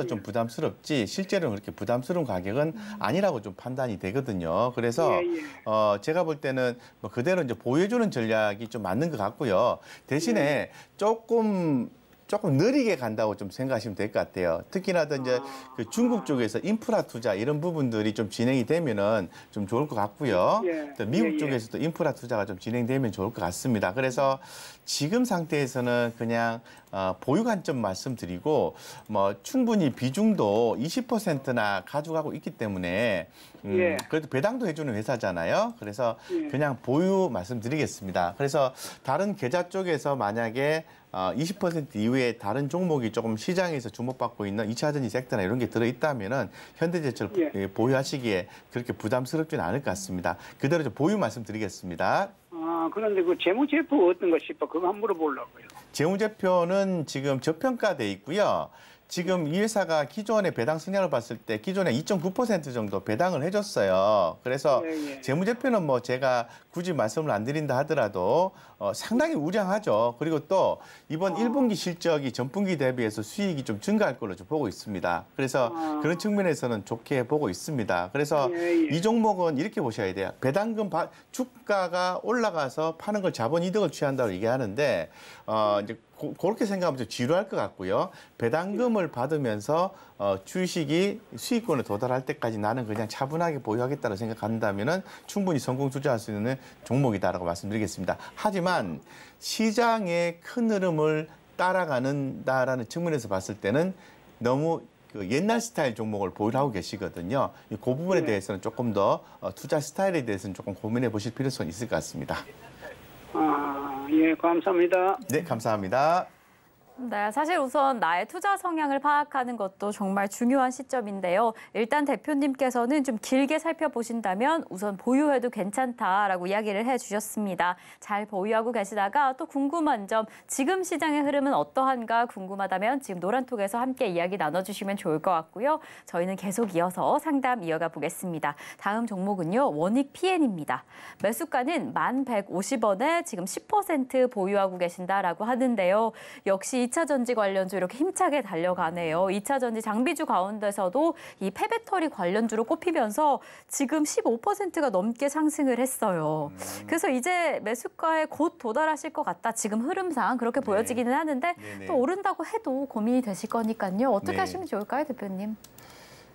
좀 부담스럽지 실제로는 그렇게 부담스러운 가격은 아니라고 좀 판단이 되거든요. 그래서 예, 예. 제가 볼 때는 뭐 그대로 이제 보여주는 전략이 좀 맞는 것 같고요. 대신에 조금 느리게 간다고 좀 생각하시면 될 것 같아요. 특히나 이제 그 중국 쪽에서 인프라 투자 이런 부분들이 좀 진행이 되면은 좀 좋을 것 같고요. 예. 또 미국 예, 예. 쪽에서도 인프라 투자가 좀 진행되면 좋을 것 같습니다. 그래서 지금 상태에서는 그냥 보유 관점 말씀드리고 뭐 충분히 비중도 20%나 가져가고 있기 때문에 예. 그래도 배당도 해주는 회사잖아요. 그래서 예. 그냥 보유 말씀드리겠습니다. 그래서 다른 계좌 쪽에서 만약에 20% 이후에 다른 종목이 조금 시장에서 주목받고 있는 2차 전지 섹터나 이런 게 들어있다면은 현대제철 예. 보유하시기에 그렇게 부담스럽지는 않을 것 같습니다. 그대로 좀 보유 말씀드리겠습니다. 그런데 그 재무제표 어떤 거 싶어? 그거 한번 물어보려고요. 재무제표는 지금 저평가돼 있고요. 지금 이 회사가 기존의 배당 성향을 봤을 때 기존에 2.9% 정도 배당을 해줬어요. 그래서 예, 예. 재무제표는 뭐 제가 굳이 말씀을 안 드린다 하더라도 상당히 우량하죠. 그리고 또 이번 1분기 실적이 전분기 대비해서 수익이 좀 증가할 걸로 좀 보고 있습니다. 그래서 그런 측면에서는 좋게 보고 있습니다. 그래서 예, 예. 이 종목은 이렇게 보셔야 돼요. 배당금 주가가 올라가서 파는 걸 자본 이득을 취한다고 얘기하는데 이제 그렇게 생각하면 좀 지루할 것 같고요. 배당금을 받으면서 주식이 수익권에 도달할 때까지 나는 그냥 차분하게 보유하겠다고 생각한다면은 충분히 성공 투자할 수 있는 종목이다라고 말씀드리겠습니다. 하지만 시장의 큰 흐름을 따라가는다라는 측면에서 봤을 때는 너무 그 옛날 스타일 종목을 보유하고 계시거든요. 그 부분에 대해서는 조금 더 투자 스타일에 대해서는 조금 고민해 보실 필요성이 있을 것 같습니다. 예, 감사합니다. 네, 감사합니다. 네, 사실 우선 나의 투자 성향을 파악하는 것도 정말 중요한 시점인데요. 일단 대표님께서는 좀 길게 살펴보신다면 우선 보유해도 괜찮다라고 이야기를 해주셨습니다. 잘 보유하고 계시다가 또 궁금한 점, 지금 시장의 흐름은 어떠한가 궁금하다면 지금 노란톡에서 함께 이야기 나눠주시면 좋을 것 같고요. 저희는 계속 이어서 상담 이어가 보겠습니다. 다음 종목은요, 원익 PN입니다. 매수가는 1,150원에 지금 10% 보유하고 계신다라고 하는데요. 역시 2차 전지 관련주 이렇게 힘차게 달려가네요. 2차 전지 장비주 가운데서도 이 폐배터리 관련주로 꼽히면서 지금 15%가 넘게 상승을 했어요. 그래서 이제 매수가에 곧 도달하실 것 같다. 지금 흐름상 그렇게 보여지기는 하는데 또 오른다고 해도 고민이 되실 거니까요. 어떻게 하시면 좋을까요, 대표님?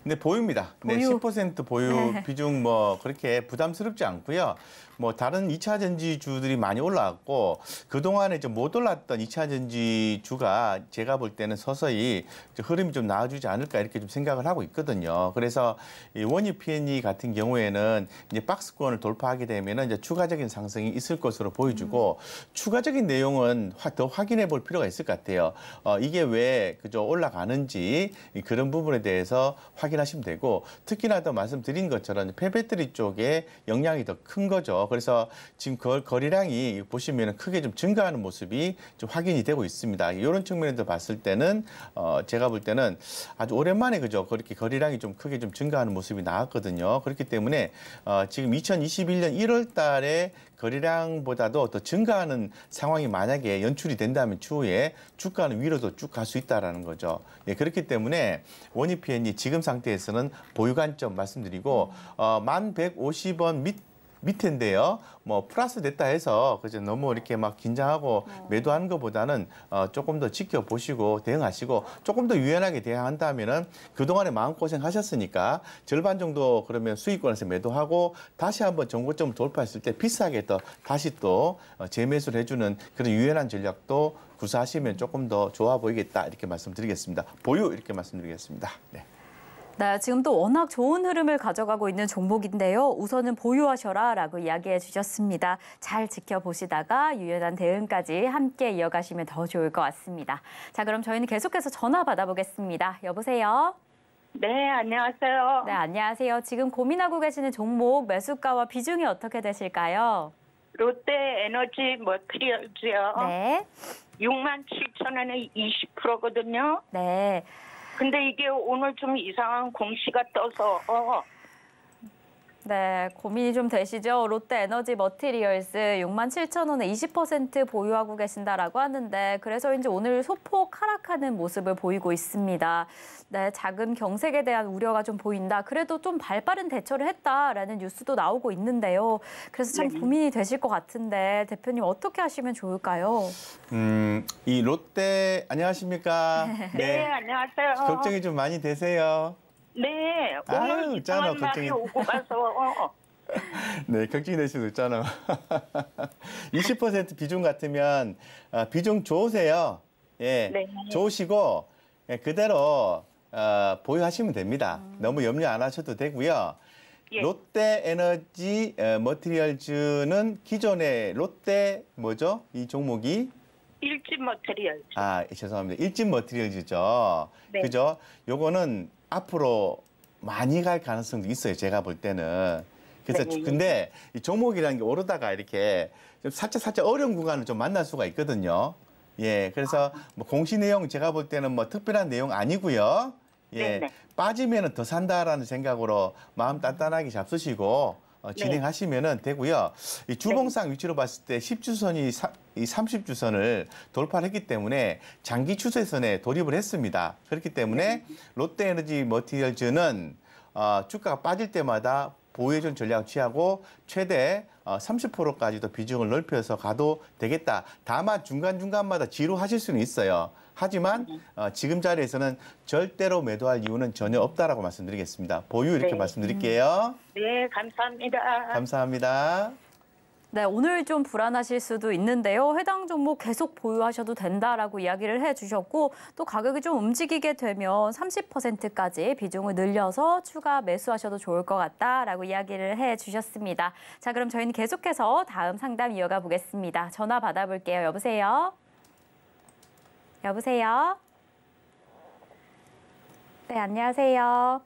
네, 보유입니다. 네, 10% 보유 비중 뭐 그렇게 부담스럽지 않고요. 뭐 다른 2차 전지주들이 많이 올라왔고 그동안에 좀 못 올랐던 2차 전지주가 제가 볼 때는 서서히 흐름이 좀 나아지지 않을까 이렇게 좀 생각을 하고 있거든요. 그래서 이 원익 PNE 같은 경우에는 이제 박스권을 돌파하게 되면은 이제 추가적인 상승이 있을 것으로 보여지고 추가적인 내용은 더 확인해 볼 필요가 있을 것 같아요. 이게 왜 그저 올라가는지 그런 부분에 대해서 확인하시면 되고 특히나 더 말씀드린 것처럼 폐배터리 쪽에 영향이 더 큰 거죠. 그래서 지금 거래량이 보시면 크게 좀 증가하는 모습이 좀 확인이 되고 있습니다. 이런 측면에서 봤을 때는 제가 볼 때는 아주 오랜만에 그죠 그렇게 거래량이 좀 크게 좀 증가하는 모습이 나왔거든요. 그렇기 때문에 지금 2021년 1월 달에 거래량보다도 더 증가하는 상황이 만약에 연출이 된다면 추후에 주가는 위로도 쭉 갈 수 있다라는 거죠. 예, 그렇기 때문에 원익 PNE 지금 상태에서는 보유 관점 말씀드리고 1,150원 밑인데요. 뭐 플러스 됐다 해서 그저 너무 이렇게 막 긴장하고 매도하는 것보다는 조금 더 지켜보시고 대응하시고 조금 더 유연하게 대응한다면은 그동안에 마음고생 하셨으니까 절반 정도 그러면 수익권에서 매도하고 다시 한번 정고점을 돌파했을 때 비싸게 또 다시 또 재매수를 해주는 그런 유연한 전략도 구사하시면 조금 더 좋아 보이겠다 이렇게 말씀드리겠습니다. 보유 이렇게 말씀드리겠습니다. 네. 네, 지금 또 워낙 좋은 흐름을 가져가고 있는 종목인데요. 우선은 보유하셔라라고 이야기해 주셨습니다. 잘 지켜보시다가 유연한 대응까지 함께 이어가시면 더 좋을 것 같습니다. 자, 그럼 저희는 계속해서 전화 받아보겠습니다. 여보세요? 네, 안녕하세요. 네, 안녕하세요. 지금 고민하고 계시는 종목 매수가와 비중이 어떻게 되실까요? 롯데 에너지 머티리얼즈요. 네. 67,000원에 20%거든요. 네. 근데 이게 오늘 좀 이상한 공시가 떠서 네, 고민이 좀 되시죠? 롯데에너지 머티리얼스 67,000원에 20% 보유하고 계신다라고 하는데 그래서인지 오늘 소폭 하락하는 모습을 보이고 있습니다. 네, 자금 경색에 대한 우려가 좀 보인다. 그래도 좀 발빠른 대처를 했다라는 뉴스도 나오고 있는데요. 그래서 참 고민이 되실 것 같은데 대표님 어떻게 하시면 좋을까요? 이 롯데 안녕하십니까? 네, 안녕하세요. 걱정이 좀 많이 되세요. 네, 오늘 아유, 있잖아, 이상한 말이 걱정이. 오고 가서 네, 걱정이 될 수도 있잖아. 20% 비중 같으면 비중 좋으세요. 예, 네. 좋으시고 그대로 보유하시면 됩니다. 너무 염려 안 하셔도 되고요. 예. 롯데에너지 머티리얼즈는 기존의 롯데 뭐죠? 이 종목이 일진 머티리얼. 죄송합니다. 일진 머티리얼즈죠. 네. 그죠? 요거는 앞으로 많이 갈 가능성도 있어요. 제가 볼 때는. 그래서 네. 근데 이 종목이라는 게 오르다가 이렇게 좀 살짝 어려운 구간을 좀 만날 수가 있거든요. 예, 그래서 뭐 공시 내용 제가 볼 때는 뭐 특별한 내용 아니고요. 예, 네네. 빠지면은 더 산다라는 생각으로 마음 단단하게 잡수시고 진행하시면 되고요. 이 주봉상 위치로 봤을 때 10주선이 이 30주선을 돌파를 했기 때문에 장기 추세선에 돌입을 했습니다. 그렇기 때문에 롯데에너지 머티리얼즈는 주가가 빠질 때마다 보호해준 전략을 취하고 최대 30%까지도 비중을 넓혀서 가도 되겠다. 다만 중간중간마다 지루하실 수는 있어요. 하지만 지금 자리에서는 절대로 매도할 이유는 전혀 없다라고 말씀드리겠습니다. 보유 이렇게 네. 말씀드릴게요. 네, 감사합니다. 감사합니다. 네, 오늘 좀 불안하실 수도 있는데요. 해당 종목 계속 보유하셔도 된다라고 이야기를 해주셨고 또 가격이 좀 움직이게 되면 30%까지 비중을 늘려서 추가 매수하셔도 좋을 것 같다라고 이야기를 해주셨습니다. 자, 그럼 저희는 계속해서 다음 상담 이어가 보겠습니다. 전화 받아볼게요. 여보세요? 여보세요? 네, 안녕하세요.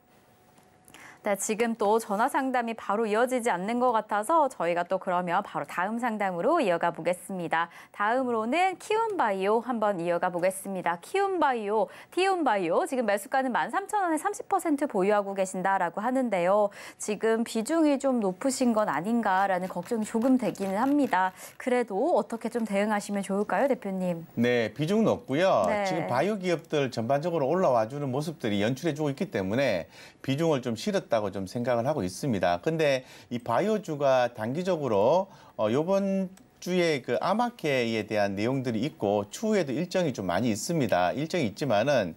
네, 지금 또 전화 상담이 바로 이어지지 않는 것 같아서 저희가 또 그러면 바로 다음 상담으로 이어가 보겠습니다. 다음으로는 키움바이오 한번 이어가 보겠습니다. 키움바이오, 티움바이오 지금 매수가는 13,000원에 30% 보유하고 계신다라고 하는데요. 지금 비중이 좀 높으신 건 아닌가라는 걱정이 조금 되기는 합니다. 그래도 어떻게 좀 대응하시면 좋을까요, 대표님? 네, 비중 높고요. 네. 지금 바이오 기업들 전반적으로 올라와주는 모습들이 연출해주고 있기 때문에 비중을 좀 실었다고 좀 생각을 하고 있습니다. 근데 이 바이오주가 단기적으로 요번 주에 그 아마케에 대한 내용들이 있고 추후에도 일정이 좀 많이 있습니다. 일정이 있지만은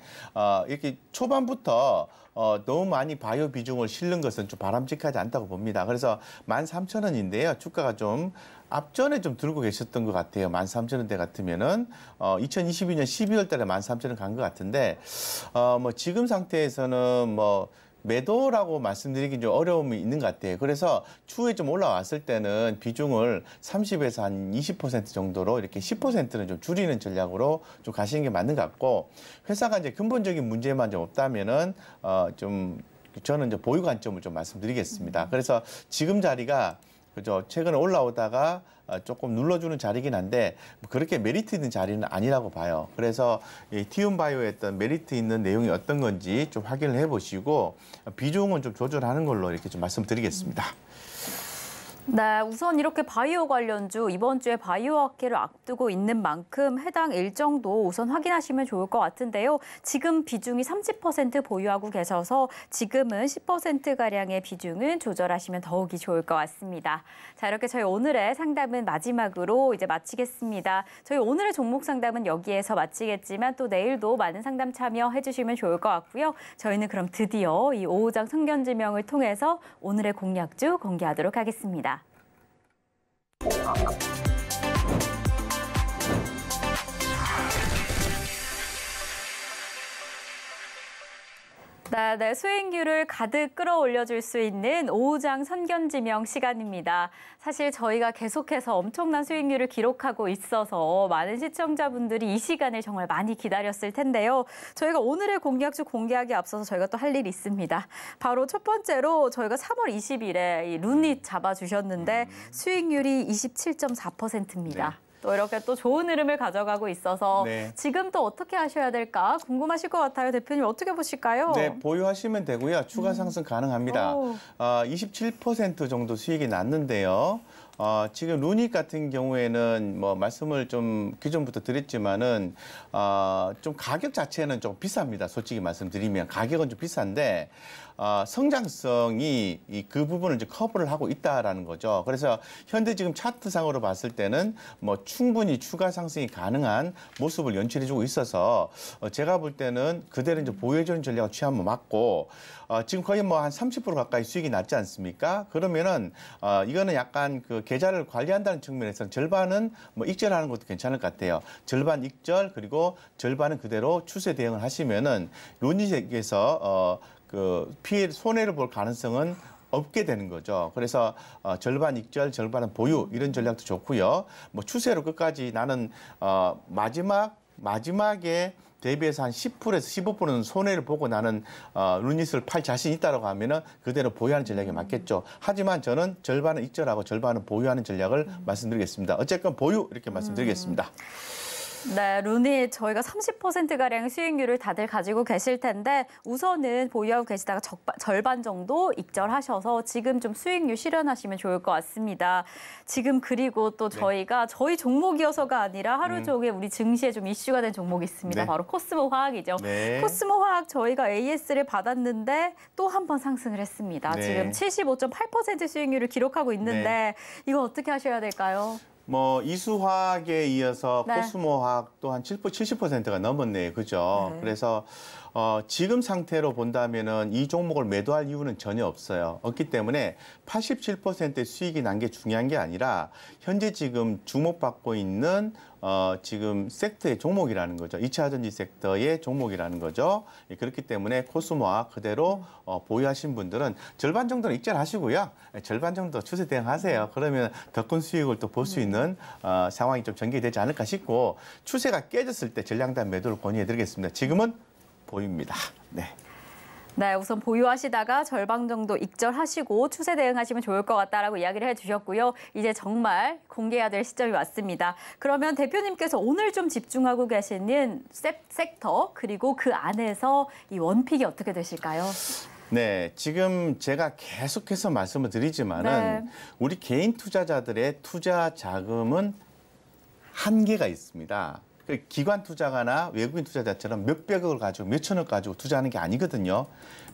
이렇게 초반부터 너무 많이 바이오 비중을 실는 것은 좀 바람직하지 않다고 봅니다. 그래서 13,000원인데요. 주가가 좀 앞전에 좀 들고 계셨던 것 같아요. 13,000원대 같으면은 2022년 12월 달에 13,000원 간 것 같은데 뭐 지금 상태에서는 뭐 매도라고 말씀드리긴 좀 어려움이 있는 것 같아요. 그래서 추후에 좀 올라왔을 때는 비중을 30에서 한 20% 정도로 이렇게 10%는 좀 줄이는 전략으로 좀 가시는 게 맞는 것 같고, 회사가 이제 근본적인 문제만 좀 없다면은 좀 저는 이제 보유 관점을 좀 말씀드리겠습니다. 그래서 지금 자리가 그죠, 최근에 올라오다가 조금 눌러주는 자리긴 한데 그렇게 메리트 있는 자리는 아니라고 봐요. 그래서 이 티움바이오의 어떤 메리트 있는 내용이 어떤 건지 좀 확인을 해보시고 비중은 좀 조절하는 걸로 이렇게 좀 말씀드리겠습니다. 네, 우선 이렇게 바이오 관련주 이번 주에 바이오 학회를 앞두고 있는 만큼 해당 일정도 우선 확인하시면 좋을 것 같은데요. 지금 비중이 30% 보유하고 계셔서 지금은 10%가량의 비중은 조절하시면 더욱이 좋을 것 같습니다. 자, 이렇게 저희 오늘의 상담은 마지막으로 이제 마치겠습니다. 저희 오늘의 종목 상담은 여기에서 마치겠지만 또 내일도 많은 상담 참여해 주시면 좋을 것 같고요. 저희는 그럼 드디어 이 오후장 선견지명을 통해서 오늘의 공략주 공개하도록 하겠습니다. 네, 수익률을 가득 끌어올려줄 수 있는 오후장 선견지명 시간입니다. 사실 저희가 계속해서 엄청난 수익률을 기록하고 있어서 많은 시청자분들이 이 시간을 정말 많이 기다렸을 텐데요. 저희가 오늘의 공략주 공개하기에 앞서서 저희가 또 할 일이 있습니다. 바로 첫 번째로 저희가 3월 20일에 이 룬잇 잡아주셨는데 수익률이 27.4%입니다. 네. 또 이렇게 또 좋은 흐름을 가져가고 있어서 네. 지금 또 어떻게 하셔야 될까 궁금하실 것 같아요. 대표님 어떻게 보실까요? 네, 보유하시면 되고요. 추가 상승 가능합니다. 27% 정도 수익이 났는데요. 지금 루닉 같은 경우에는 뭐 말씀을 좀 기존부터 드렸지만은 좀 가격 자체는 좀 비쌉니다. 솔직히 말씀드리면 가격은 좀 비싼데 성장성이 그 부분을 이제 커버를 하고 있다라는 거죠. 그래서 현재 지금 차트상으로 봤을 때는 뭐 충분히 추가 상승이 가능한 모습을 연출해주고 있어서 제가 볼 때는 그대로 이제 보유해주는 전략을 취하면 맞고 지금 거의 뭐 한 30% 가까이 수익이 났지 않습니까? 그러면은 이거는 약간 그 계좌를 관리한다는 측면에서는 절반은 뭐 익절하는 것도 괜찮을 것 같아요. 절반 익절 그리고 절반은 그대로 추세 대응을 하시면은 론이에서 그 피해 손해를 볼 가능성은 없게 되는 거죠. 그래서 절반 익절, 절반은 보유 이런 전략도 좋고요. 뭐 추세로 끝까지 나는 마지막에 대비해서 한 10%에서 15%는 손해를 보고 나는 루닛을 팔 자신 있다라고 하면은 그대로 보유하는 전략이 맞겠죠. 하지만 저는 절반은 익절하고 절반은 보유하는 전략을 말씀드리겠습니다. 어쨌건 보유 이렇게 말씀드리겠습니다. 네, 루닛 저희가 30%가량 수익률을 다들 가지고 계실 텐데 우선은 보유하고 계시다가 절반 정도 익절하셔서 지금 좀 수익률 실현하시면 좋을 것 같습니다. 지금 그리고 또 저희가 저희 종목이어서가 아니라 하루 종일 우리 증시에 좀 이슈가 된 종목이 있습니다. 네. 바로 코스모 화학이죠. 네. 코스모 화학 저희가 AS를 받았는데 또 한 번 상승을 했습니다. 네. 지금 75.8% 수익률을 기록하고 있는데 이거 어떻게 하셔야 될까요? 뭐 이수화학에 이어서 네. 코스모화학 또한 70%가 넘었네요. 그죠? 네. 그래서 지금 상태로 본다면은 이 종목을 매도할 이유는 전혀 없어요. 없기 때문에 87%의 수익이 난 게 중요한 게 아니라 현재 지금 주목받고 있는 지금 섹터의 종목이라는 거죠. 2차 전지 섹터의 종목이라는 거죠. 그렇기 때문에 코스모화학 그대로 보유하신 분들은 절반 정도는 익절하시고요. 절반 정도 추세 대응하세요. 그러면 더 큰 수익을 또 볼 수 있는 상황이 좀 전개되지 않을까 싶고 추세가 깨졌을 때 전량단 매도를 권유해드리겠습니다. 지금은 보입니다. 네. 네, 우선 보유하시다가 절반 정도 익절하시고 추세 대응하시면 좋을 것 같다라고 이야기를 해주셨고요. 이제 정말 공개해야 될 시점이 왔습니다. 그러면 대표님께서 오늘 좀 집중하고 계시는 섹터 그리고 그 안에서 이 원픽이 어떻게 되실까요? 네, 지금 제가 계속해서 말씀을 드리지만은 네. 우리 개인 투자자들의 투자 자금은 한계가 있습니다. 기관 투자가나 외국인 투자자처럼 몇백억을 가지고 몇천억 가지고 투자하는 게 아니거든요.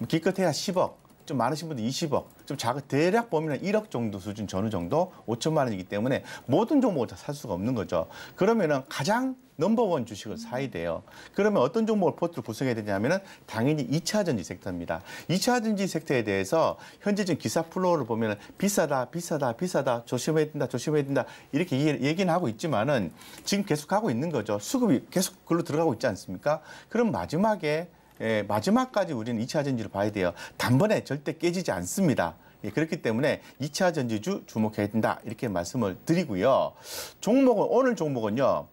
기껏해야 10억, 좀 많으신 분들 20억, 좀 작은 대략 보면 1억 정도 수준 전후 정도 5천만 원이기 때문에 모든 종목을 다 살 수가 없는 거죠. 그러면은 가장 넘버원 주식을 사야 돼요. 그러면 어떤 종목을 포트를 구성해야 되냐면은 당연히 2차 전지 섹터입니다. 2차 전지 섹터에 대해서 현재 지금 기사 플로우를 보면은 비싸다, 조심해야 된다 이렇게 얘기는 하고 있지만은 지금 계속 하고 있는 거죠. 수급이 계속 글로 들어가고 있지 않습니까? 그럼 마지막까지 우리는 2차 전지를 봐야 돼요. 단번에 절대 깨지지 않습니다. 그렇기 때문에 2차 전지주 주목해야 된다 이렇게 말씀을 드리고요. 오늘 종목은요.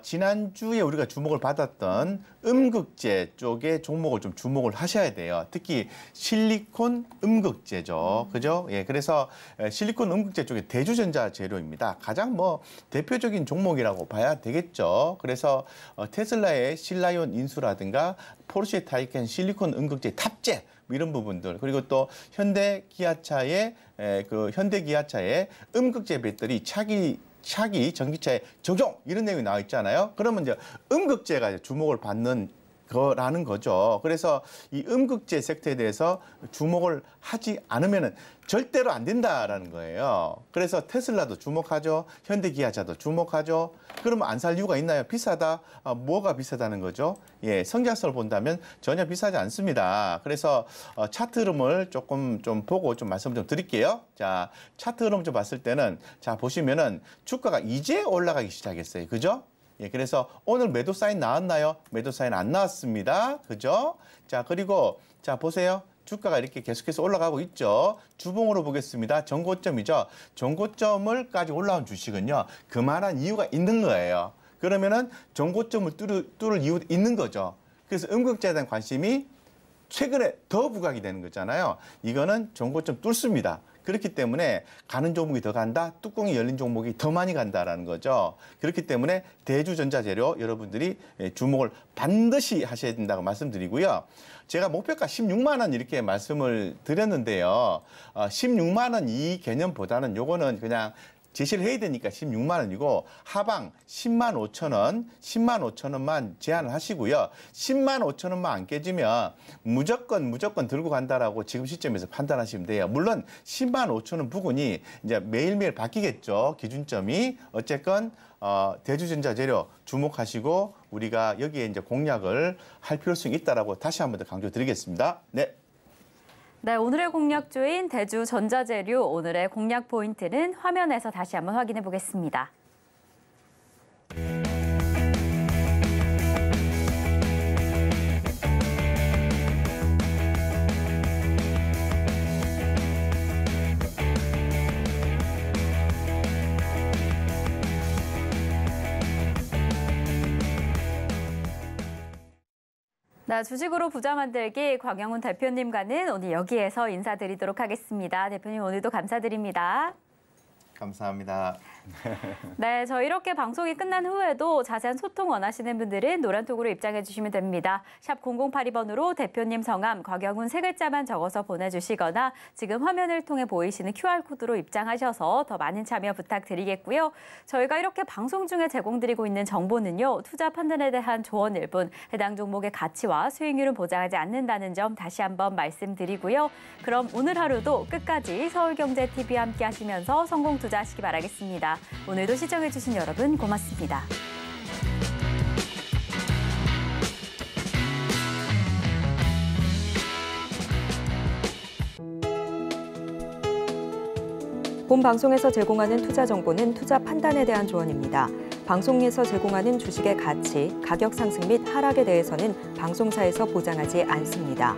지난주에 우리가 주목을 받았던 음극재 쪽의 종목을 좀 주목을 하셔야 돼요. 특히 실리콘 음극재죠. 그죠? 예, 그래서 실리콘 음극재 쪽의 대주전자 재료입니다. 가장 뭐 대표적인 종목이라고 봐야 되겠죠. 그래서 테슬라의 실라이온 인수라든가 포르쉐 타이칸 실리콘 음극재 탑재 이런 부분들 그리고 또 현대기아차의 음극재 배터리 차기 전기차에 적용 이런 내용이 나와 있잖아요. 그러면 이제 음극재가 주목을 받는 거라는 거죠. 그래서 이 음극재 섹터에 대해서 주목을 하지 않으면은 절대로 안 된다라는 거예요. 그래서 테슬라도 주목하죠. 현대기아차도 주목하죠. 그러면 안 살 이유가 있나요? 비싸다. 뭐가 비싸다는 거죠? 예, 성장성을 본다면 전혀 비싸지 않습니다. 그래서 차트 흐름을 조금 좀 보고 좀 말씀 좀 드릴게요. 자, 차트 흐름 좀 봤을 때는 자 보시면은 주가가 이제 올라가기 시작했어요. 그죠? 예, 그래서 오늘 매도 사인 나왔나요? 매도 사인 안 나왔습니다. 그죠? 자, 그리고 자 보세요. 주가가 이렇게 계속해서 올라가고 있죠. 주봉으로 보겠습니다. 전고점이죠. 전고점을까지 올라온 주식은요. 그만한 이유가 있는 거예요. 그러면은 전고점을 뚫을 이유가 있는 거죠. 그래서 음극재에 대한 관심이 최근에 더 부각이 되는 거잖아요. 이거는 정고점 뚫습니다. 그렇기 때문에 가는 종목이 더 간다, 뚜껑이 열린 종목이 더 많이 간다라는 거죠. 그렇기 때문에 대주전자재료 여러분들이 주목을 반드시 하셔야 된다고 말씀드리고요. 제가 목표가 16만 원 이렇게 말씀을 드렸는데요. 16만 원 이 개념보다는 요거는 그냥 제시를 해야 되니까 16만 원이고 하방 10만 5천 원, 10만 5천 원만 제한을 하시고요. 10만 5천 원만 안 깨지면 무조건 들고 간다라고 지금 시점에서 판단하시면 돼요. 물론 10만 5천 원 부근이 이제 매일매일 바뀌겠죠. 기준점이. 어쨌건 대주전자 재료 주목하시고 우리가 여기에 이제 공략을 할 필요성이 있다라고 다시 한 번 더 강조드리겠습니다. 네. 네, 오늘의 공략주인 대주전자재료 오늘의 공략 포인트는 화면에서 다시 한번 확인해 보겠습니다. 네, 주식으로 부자 만들기 광영훈 대표님과는 오늘 여기에서 인사드리도록 하겠습니다. 대표님 오늘도 감사드립니다. 감사합니다. 네, 저 이렇게 방송이 끝난 후에도 자세한 소통 원하시는 분들은 노란톡으로 입장해 주시면 됩니다. 샵 0082번으로 대표님 성함, 곽영훈 세 글자만 적어서 보내주시거나 지금 화면을 통해 보이시는 QR코드로 입장하셔서 더 많은 참여 부탁드리겠고요. 저희가 이렇게 방송 중에 제공드리고 있는 정보는요. 투자 판단에 대한 조언 일뿐, 해당 종목의 가치와 수익률은 보장하지 않는다는 점 다시 한번 말씀드리고요. 그럼 오늘 하루도 끝까지 서울경제TV와 함께 하시면서 성공 투자하시기 바라겠습니다. 오늘도 시청해주신 여러분 고맙습니다. 본 방송에서 제공하는 투자 정보는 투자 판단에 대한 조언입니다. 방송에서 제공하는 주식의 가치, 가격 상승 및 하락에 대해서는 방송사에서 보장하지 않습니다.